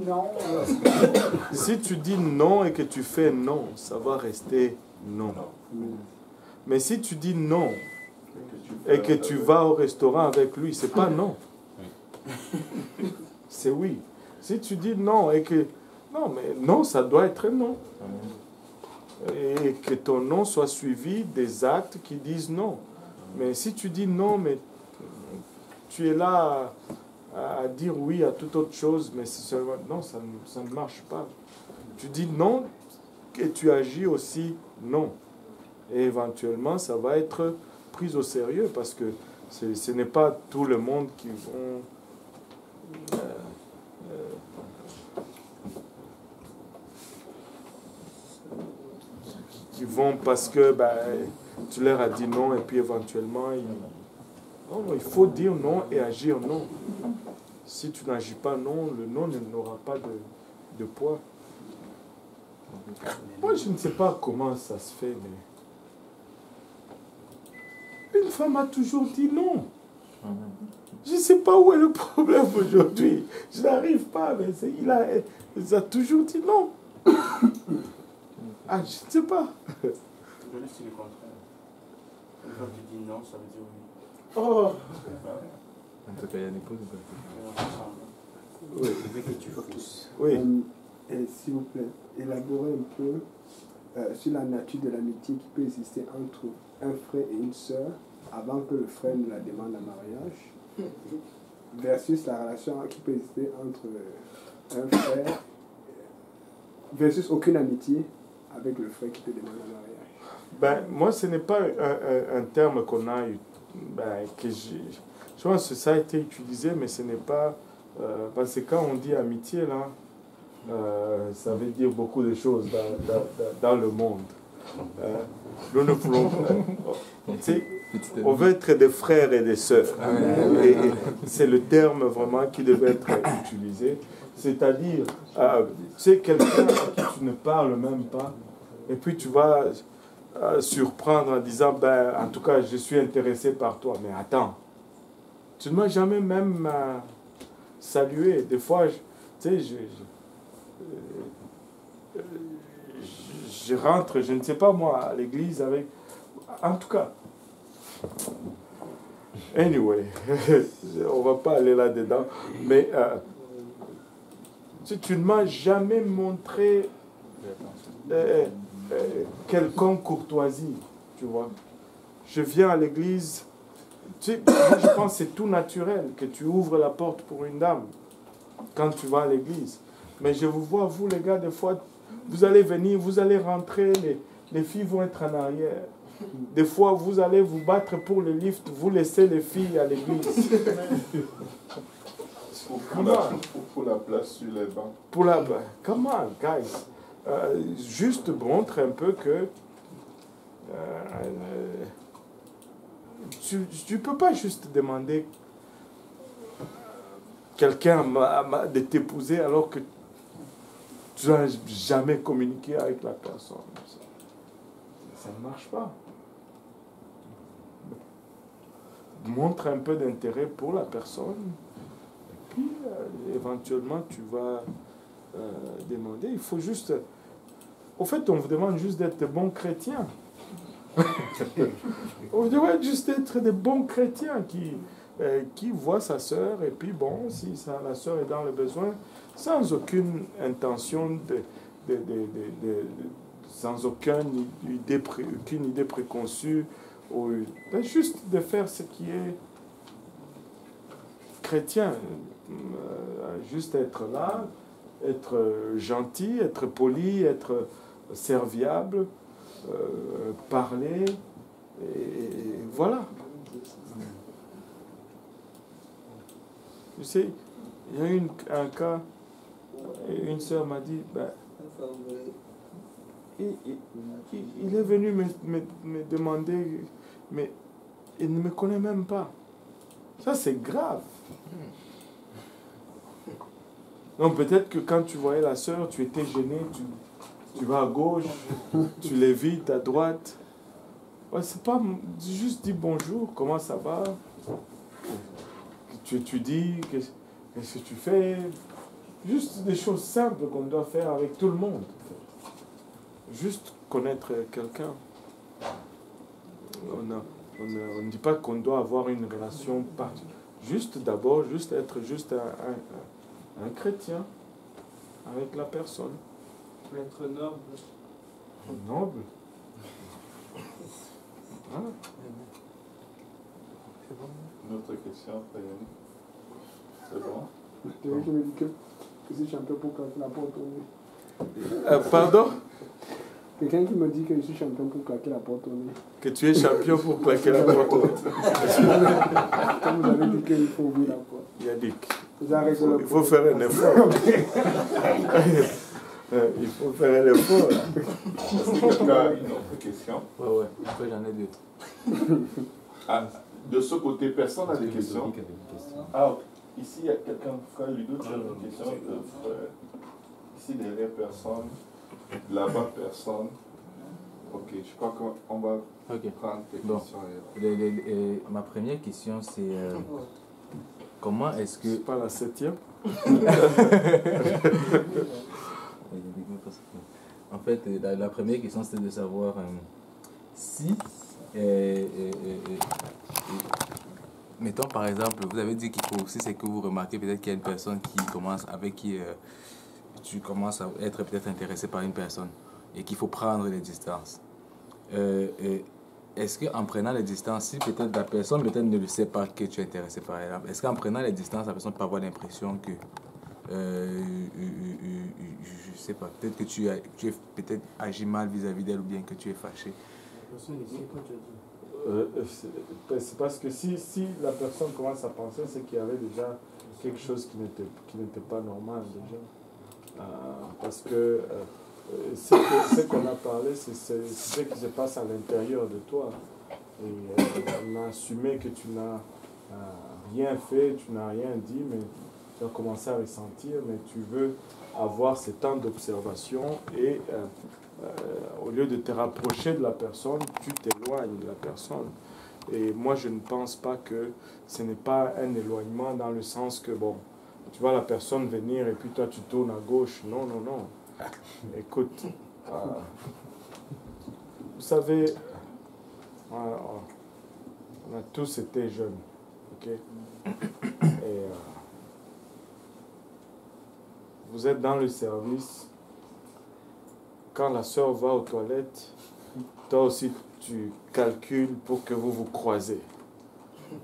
Non. Si tu dis non et que tu fais non, ça va rester non. Mais si tu dis non et que tu vas au restaurant avec lui, c'est pas non. C'est oui. Si tu dis non et que... Non, mais non, ça doit être non. Et que ton non soit suivi des actes qui disent non. Mais si tu dis non, mais tu es là à dire oui à toute autre chose, mais non, ça ne marche pas. Tu dis non et tu agis aussi non. Et éventuellement, ça va être pris au sérieux parce que ce n'est pas tout le monde qui vont... qui vont parce que tu leur as dit non et puis éventuellement non, il faut dire non et agir non. Si tu n'agis pas non, le non n'aura pas de poids. Moi je ne sais pas comment ça se fait, mais une femme a toujours dit non. Je ne sais pas où est le problème aujourd'hui. Je n'arrive pas, mais il a toujours dit non. Ah, je ne sais pas. Je laisse le contraire. Une fois que tu dis non, ça veut dire oui. Oh. En tout cas, il y a une épouse. Oui. Oui. Et s'il vous plaît, élaborez un peu sur la nature de l'amitié qui peut exister entre un frère et une sœur avant que le frère ne la demande en mariage, versus la relation qui peut exister entre un frère versus aucune amitié avec le frère qui te demande un mariage. Moi, ce n'est pas un terme qu'on a eu, que je pense que ça a été utilisé, mais ce n'est pas... parce que quand on dit amitié, là, ça veut dire beaucoup de choses dans le monde. Nous ne voulons on veut être des frères et des sœurs. Et c'est le terme vraiment qui devait être utilisé. C'est-à-dire, quelqu'un à qui tu ne parles même pas, et puis tu vas surprendre en disant, en tout cas, je suis intéressé par toi. Mais attends, tu ne m'as jamais même salué. Des fois, je rentre, je ne sais pas moi, à l'église avec... En tout cas, anyway, on ne va pas aller là-dedans, mais tu ne m'as jamais montré quelconque courtoisie, tu vois. Je viens à l'église, moi je pense que c'est tout naturel que tu ouvres la porte pour une dame quand tu vas à l'église. Mais je vous vois, vous les gars, des fois, vous allez venir, vous allez rentrer, les filles vont être en arrière. Des fois, vous allez vous battre pour le lift, vous laissez les filles à l'église. Pour la place sur les bancs. Come on, guys. Juste montre un peu que tu ne peux pas juste demander quelqu'un de t'épouser alors que tu n'as jamais communiqué avec la personne. ça ne marche pas. Montre un peu d'intérêt pour la personne, et puis éventuellement tu vas demander. Il faut juste... Au fait, on vous demande juste d'être bons chrétiens. On vous demande juste d'être des bons chrétiens qui voient sa sœur, et puis bon, si la sœur est dans le besoin, sans aucune intention sans aucune idée préconçue, juste de faire ce qui est chrétien, juste être là, être gentil, être poli, être serviable, parler, et voilà. Tu sais, il y a eu un cas, une sœur m'a dit, ben, il est venu me demander, mais il ne me connaît même pas. Ça, c'est grave. Donc peut-être que quand tu voyais la sœur, tu étais gêné, tu vas à gauche, tu l'évites à droite. Ouais, c'est pas juste dire bonjour, comment ça va? Tu dis, qu'est-ce que tu fais? Juste des choses simples qu'on doit faire avec tout le monde. Juste connaître quelqu'un. On ne dit pas qu'on doit avoir une relation particulière. Juste d'abord, juste être un chrétien avec la personne. Être noble. Noble. Ah. Une autre question, Yannick. C'est bon? Quelqu'un qui me dit que je suis champion pour claquer la porte au nez. Pardon? Quelqu'un qui me dit que je suis champion pour claquer la porte au nez. Que tu es champion pour claquer la porte au nez. Comme vous avez dit qu'il faut ouvrir la porte. Yannick, Il faut faire un effort. Il faut faire un effort. Est-ce que quelqu'un a une autre question? Ouais. Après, j'en ai deux. Ah, de ce côté, personne n'a des questions? Ah, ok. Ici, il y a quelqu'un, frère Ludo, tu as une question? Ici, derrière, personne. Là-bas, personne. Ok, je crois qu'on va prendre tes questions. Ma première question, c'est comment est-ce que... C'est pas la 7e? En fait, la première question, c'est de savoir si... mettons par exemple, vous avez dit qu'il faut aussi, c'est que vous remarquez peut-être qu'il y a une personne avec qui tu commences à être peut-être intéressé par une personne et qu'il faut prendre les distances. Est-ce qu'en prenant les distances, si peut-être la personne peut-être ne le sait pas que tu es intéressé par elle, est-ce qu'en prenant les distances, la personne peut avoir l'impression que je sais pas, peut-être que tu es peut-être agi mal vis-à-vis d'elle ou bien que tu es fâché. La personne ici, quoi tu as dit? C'est parce que si la personne commence à penser, c'est qu'il y avait déjà quelque chose qui n'était pas normal déjà. Parce que ce qu'on a parlé, c'est ce qui se passe à l'intérieur de toi. Et on a assumé que tu n'as rien fait, tu n'as rien dit, mais tu as commencé à ressentir, mais tu veux avoir ce temps d'observation et au lieu de te rapprocher de la personne, tu t'éloignes de la personne. Et moi, je ne pense pas que ce n'est pas un éloignement dans le sens que, bon, tu vois la personne venir et puis toi, tu tournes à gauche. Non, non, non. Écoute, vous savez, on a tous été jeunes, ok? Et vous êtes dans le service. Quand la sœur va aux toilettes, toi aussi, tu calcules pour que vous vous croisez.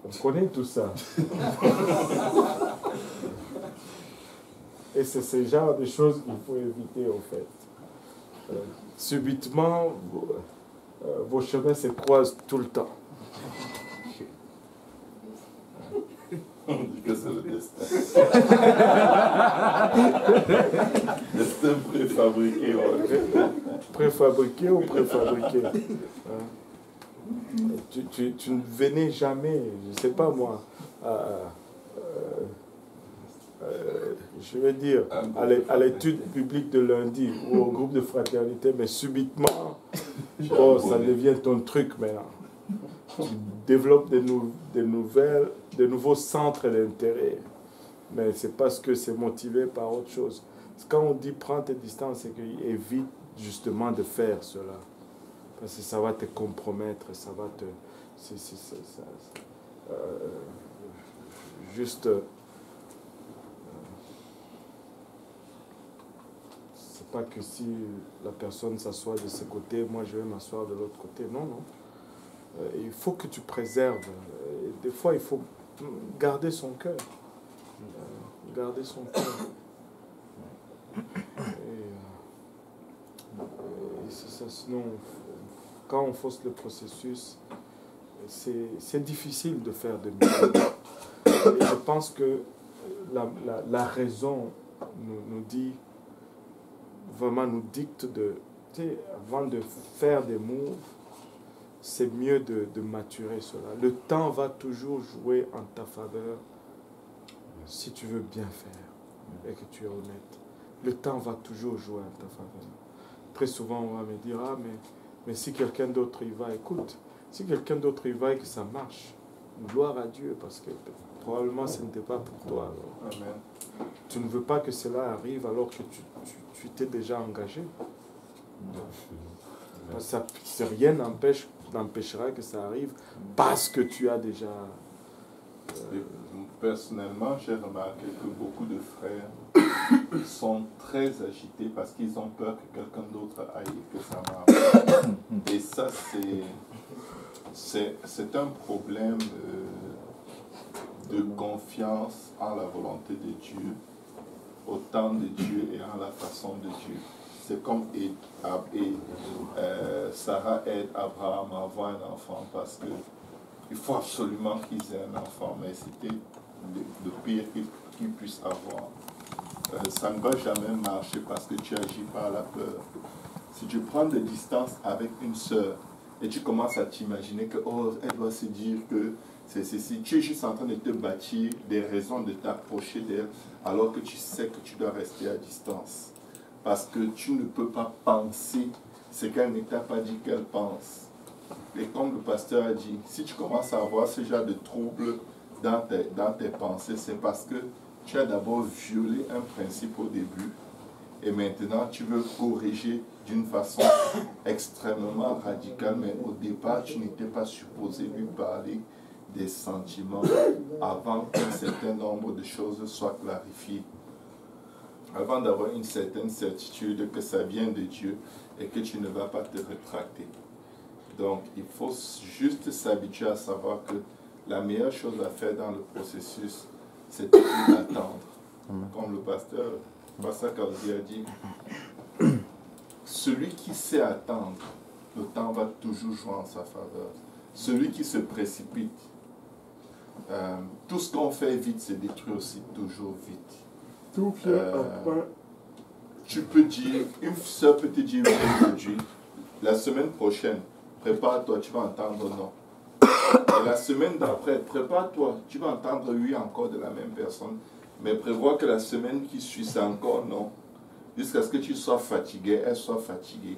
On connaît tout ça. Et c'est ce genre de choses qu'il faut éviter, au fait. Subitement, vos chemins se croisent tout le temps. On dit que c'est le destin. Destin préfabriqué. Ouais. Préfabriqué ou préfabriqué? Tu ne venais jamais, je ne sais pas moi, je vais dire, à l'étude publique de lundi ou au groupe de fraternité, mais subitement, oh, ça devient ton truc maintenant. Tu développes des nouveaux centres d'intérêt, mais c'est parce que c'est motivé par autre chose. Quand on dit prends tes distances, c'est qu'il évite justement de faire cela. Parce que ça va te compromettre, ça va te... juste... c'est pas que si la personne s'assoit de ce côté, moi je vais m'asseoir de l'autre côté. Non, non. Il faut que tu préserves. Des fois, il faut garder son cœur. Garder son cœur. Et c'est ça. Sinon, quand on force le processus, c'est difficile de faire de mieux. Et je pense que la raison nous dit, vraiment nous dicte de, tu sais, avant de faire des moves, c'est mieux de maturer cela. Le temps va toujours jouer en ta faveur si tu veux bien faire et que tu es honnête. Le temps va toujours jouer en ta faveur. Très souvent, on va me dire, ah, mais si quelqu'un d'autre y va, écoute, si quelqu'un d'autre y va et que ça marche, gloire à Dieu, parce que probablement ce n'était pas pour toi. Alors. Amen. Tu ne veux pas que cela arrive alors que tu t'es déjà engagé. Rien n'empêchera que ça arrive parce que tu as déjà... Personnellement, j'ai remarqué que beaucoup de frères sont très agités parce qu'ils ont peur que quelqu'un d'autre aille et que ça marche. Et ça, c'est un problème de confiance en la volonté de Dieu, au temps de Dieu et en la façon de Dieu. C'est comme Sarah aide Abraham à avoir un enfant parce que il faut absolument qu'ils aient un enfant, mais c'était le pire qu'ils puissent avoir. Ça ne va jamais marcher parce que tu agis par la peur. Si tu prends des distances avec une sœur et tu commences à t'imaginer que oh, elle doit se dire que c'est ceci, tu es juste en train de te bâtir des raisons de t'approcher d'elle alors que tu sais que tu dois rester à distance. Parce que tu ne peux pas penser ce qu'elle ne t'a pas dit qu'elle pense. Et comme le pasteur a dit, si tu commences à avoir ce genre de troubles dans tes pensées, c'est parce que tu as d'abord violé un principe au début et maintenant tu veux corriger d'une façon extrêmement radicale, mais au départ tu n'étais pas supposé lui parler des sentiments avant qu'un certain nombre de choses soient clarifiées, avant d'avoir une certaine certitude que ça vient de Dieu et que tu ne vas pas te rétracter. Donc, il faut juste s'habituer à savoir que la meilleure chose à faire dans le processus, c'est d'attendre. Comme le pasteur Kaldi a dit, celui qui sait attendre, le temps va toujours jouer en sa faveur. Celui qui se précipite, tout ce qu'on fait vite se détruit aussi toujours vite. Tout vient en point. Tu peux dire, une soeur peut te dire aujourd'hui, la semaine prochaine, prépare-toi, tu vas entendre non. Et la semaine d'après, prépare-toi, tu vas entendre oui encore de la même personne. Mais prévois que la semaine qui suit, c'est encore non. Jusqu'à ce que tu sois fatigué, elle soit fatiguée.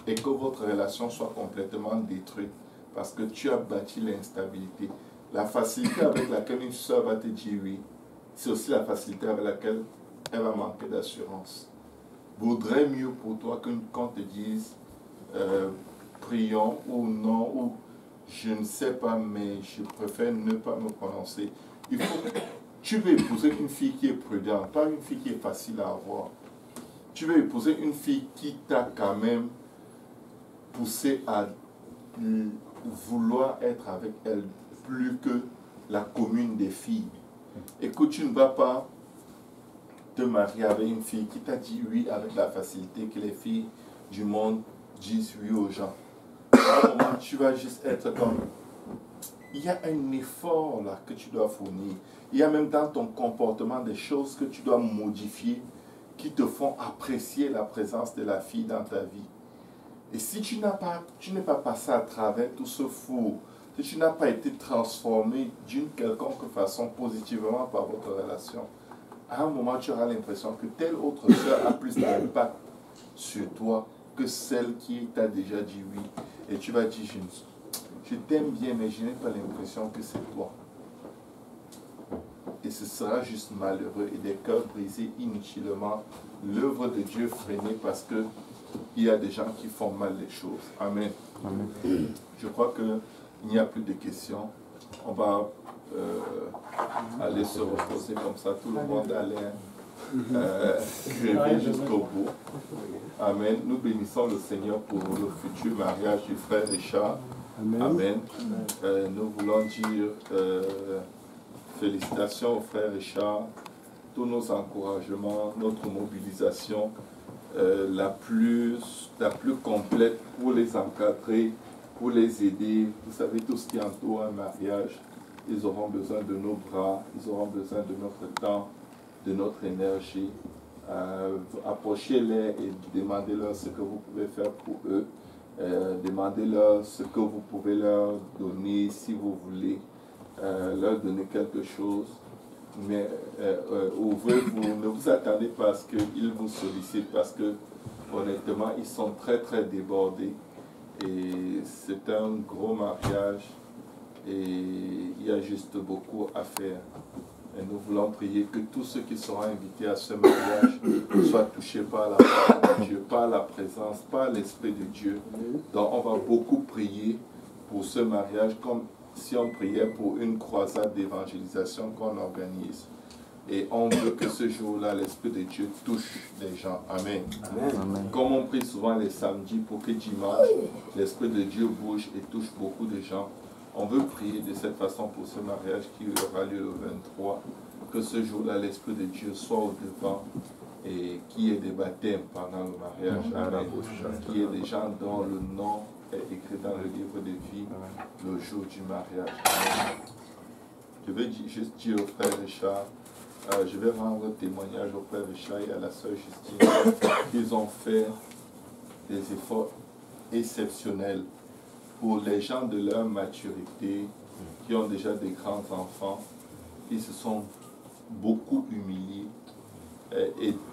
Et que votre relation soit complètement détruite. Parce que tu as bâti l'instabilité. La facilité avec laquelle une soeur va te dire oui, c'est aussi la facilité avec laquelle elle va manquer d'assurance. Vaudrait mieux pour toi qu'on te dise prions ou non, ou je ne sais pas, mais je préfère ne pas me prononcer. Il faut que tu veux épouser une fille qui est prudente, pas une fille qui est facile à avoir. Tu veux épouser une fille qui t'a quand même poussé à vouloir être avec elle plus que la commune des filles. Écoute, tu ne vas pas te marier avec une fille qui t'a dit oui avec la facilité que les filles du monde disent oui aux gens. À un moment, tu vas juste être comme... Il y a un effort là que tu dois fournir. Il y a même dans ton comportement des choses que tu dois modifier qui te font apprécier la présence de la fille dans ta vie. Et si tu n'es pas passé à travers tout ce four, si tu n'as pas été transformé d'une quelconque façon positivement par votre relation, à un moment, tu auras l'impression que telle autre sœur a plus d'impact sur toi que celle qui t'a déjà dit oui. Et tu vas dire, je t'aime bien, mais je n'ai pas l'impression que c'est toi. Et ce sera juste malheureux et des cœurs brisés inutilement, l'œuvre de Dieu freinée parce que il y a des gens qui font mal les choses. Amen. Amen. Je crois qu'il n'y a plus de questions. On va aller se reposer comme ça. Tout le monde allait rêver jusqu'au bout. Amen. Nous bénissons le Seigneur pour le futur mariage du frère Richard. Amen. Amen. Nous voulons dire félicitations au frère Richard. Tous nos encouragements, notre mobilisation la plus complète pour les encadrer, pour les aider. Vous savez, tout ce qui entoure un mariage, ils auront besoin de nos bras, ils auront besoin de notre temps, de notre énergie. Approchez-les et demandez-leur ce que vous pouvez faire pour eux. Demandez-leur ce que vous pouvez leur donner si vous voulez leur donner quelque chose. Mais ouvrez-vous, ne vous attendez pas à ce qu'ils vous sollicitent parce que honnêtement, ils sont très très débordés et c'est un gros mariage et il y a juste beaucoup à faire. Et nous voulons prier que tous ceux qui seront invités à ce mariage soient touchés par la parole de Dieu, par la présence, par l'Esprit de Dieu. Donc on va beaucoup prier pour ce mariage comme si on priait pour une croisade d'évangélisation qu'on organise. Et on veut que ce jour-là, l'Esprit de Dieu touche les gens. Amen. Amen. Amen. Comme on prie souvent les samedis pour que dimanche, l'Esprit de Dieu bouge et touche beaucoup de gens, on veut prier de cette façon pour ce mariage qui aura lieu le 23, que ce jour-là, l'Esprit de Dieu soit au devant et qu'il y ait des baptêmes pendant le mariage. Amen. Qu'il y ait des gens dont le nom est écrit dans le livre de vie le jour du mariage. Amen. Je vais juste dire au frère Richard, je vais rendre témoignage au frère Richard et à la sœur Justine qu'ils ont fait des efforts exceptionnels pour les gens de leur maturité qui ont déjà des grands enfants. Ils se sont beaucoup humiliés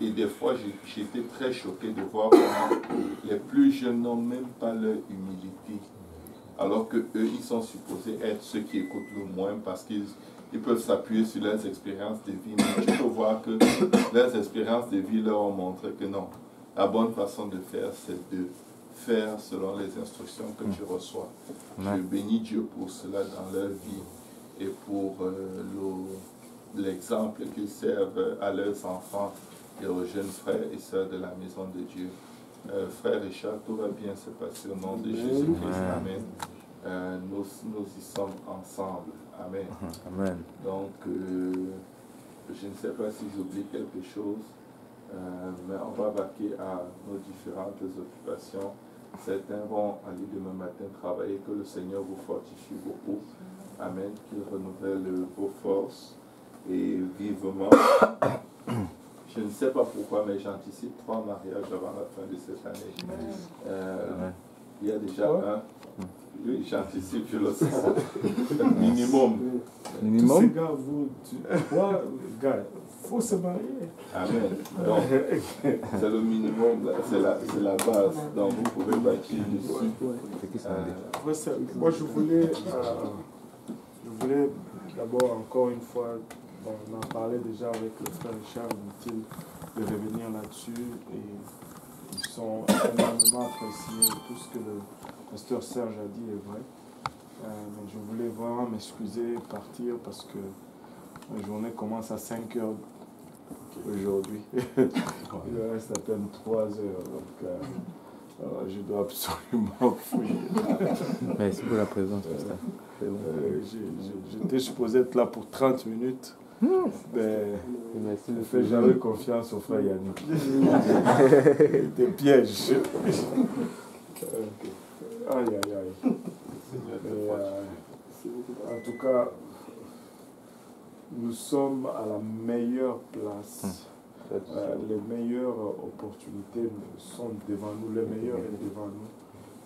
et des fois j'étais très choqué de voir comment les plus jeunes n'ont même pas leur humilité alors que eux ils sont supposés être ceux qui écoutent le moins parce qu'ils peuvent s'appuyer sur leurs expériences de vie. Mais tu peux voir que leurs expériences de vie leur ont montré que non, la bonne façon de faire, c'est de faire selon les instructions que tu reçois. Je bénis Dieu pour cela dans leur vie et pour l'exemple qu'ils servent à leurs enfants et aux jeunes frères et sœurs de la maison de Dieu. Frère Richard, tout va bien se passer au nom de Jésus-Christ. Amen. Nous y sommes ensemble. Amen. Amen. Donc, je ne sais pas si j'oublie quelque chose, mais on va vaquer à nos différentes occupations. Certains vont aller demain matin travailler, que le Seigneur vous fortifie beaucoup. Amen. Qu'il renouvelle vos forces et vivement. Je ne sais pas pourquoi, mais j'anticipe 3 mariages avant la fin de cette année. Il y a déjà un. Oui, j'anticipe, je le sais. Minimum. Tous ces gars, gars, il faut se marier. Amen. Donc, c'est le minimum, c'est la base. Donc, vous pouvez bâtir dessus. Moi, je voulais d'abord, encore une fois, on en parlait déjà avec le frère Richard, inutile de revenir là-dessus. Et ils sont énormément appréciés. Tout ce que le pasteur Serge a dit est vrai. Mais je voulais vraiment m'excuser, partir parce que la journée commence à 5 heures aujourd'hui. Il reste à peine 3 heures. Donc, je dois absolument fuir. Merci pour la présence, pasteur. J'étais supposé être là pour 30 minutes. Mais je ne fais jamais confiance au frère Yannick. Des pièges. Aïe, aïe, aïe. En tout cas, nous sommes à la meilleure place. Les meilleures opportunités sont devant nous, les meilleures sont devant nous.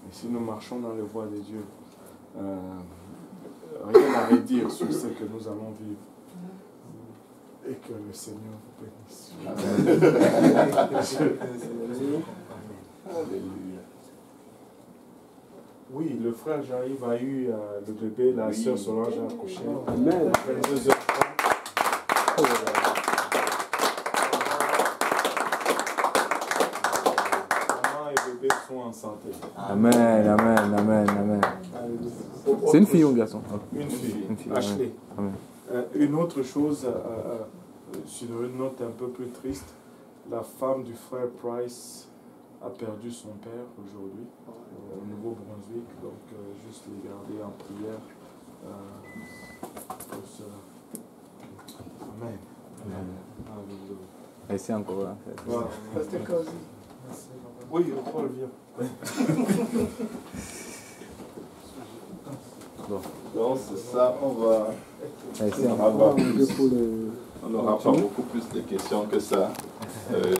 Et si nous marchons dans les voies de Dieu, rien à redire sur ce que nous allons vivre. Et que le Seigneur vous bénisse. Alléluia. Oui, le frère Jean-Yves a eu le bébé, la sœur Solange a accouché. Amen. 22h30. Maman et bébé sont en santé. Amen, amen, amen, amen. C'est une fille ou un garçon? Une fille, Une fille, Ashley. amen. Une autre chose, sur une note un peu plus triste, la femme du frère Price a perdu son père aujourd'hui au Nouveau-Brunswick, donc juste les garder en prière pour cela. Amen. Alléluia. Merci encore. Hein. Voilà. Pasteur Kaozi. Oui, Paul vient. Donc c'est ça, on va Merci on encore. va avoir plus. Pour le... On n'aura pas beaucoup plus de questions que ça.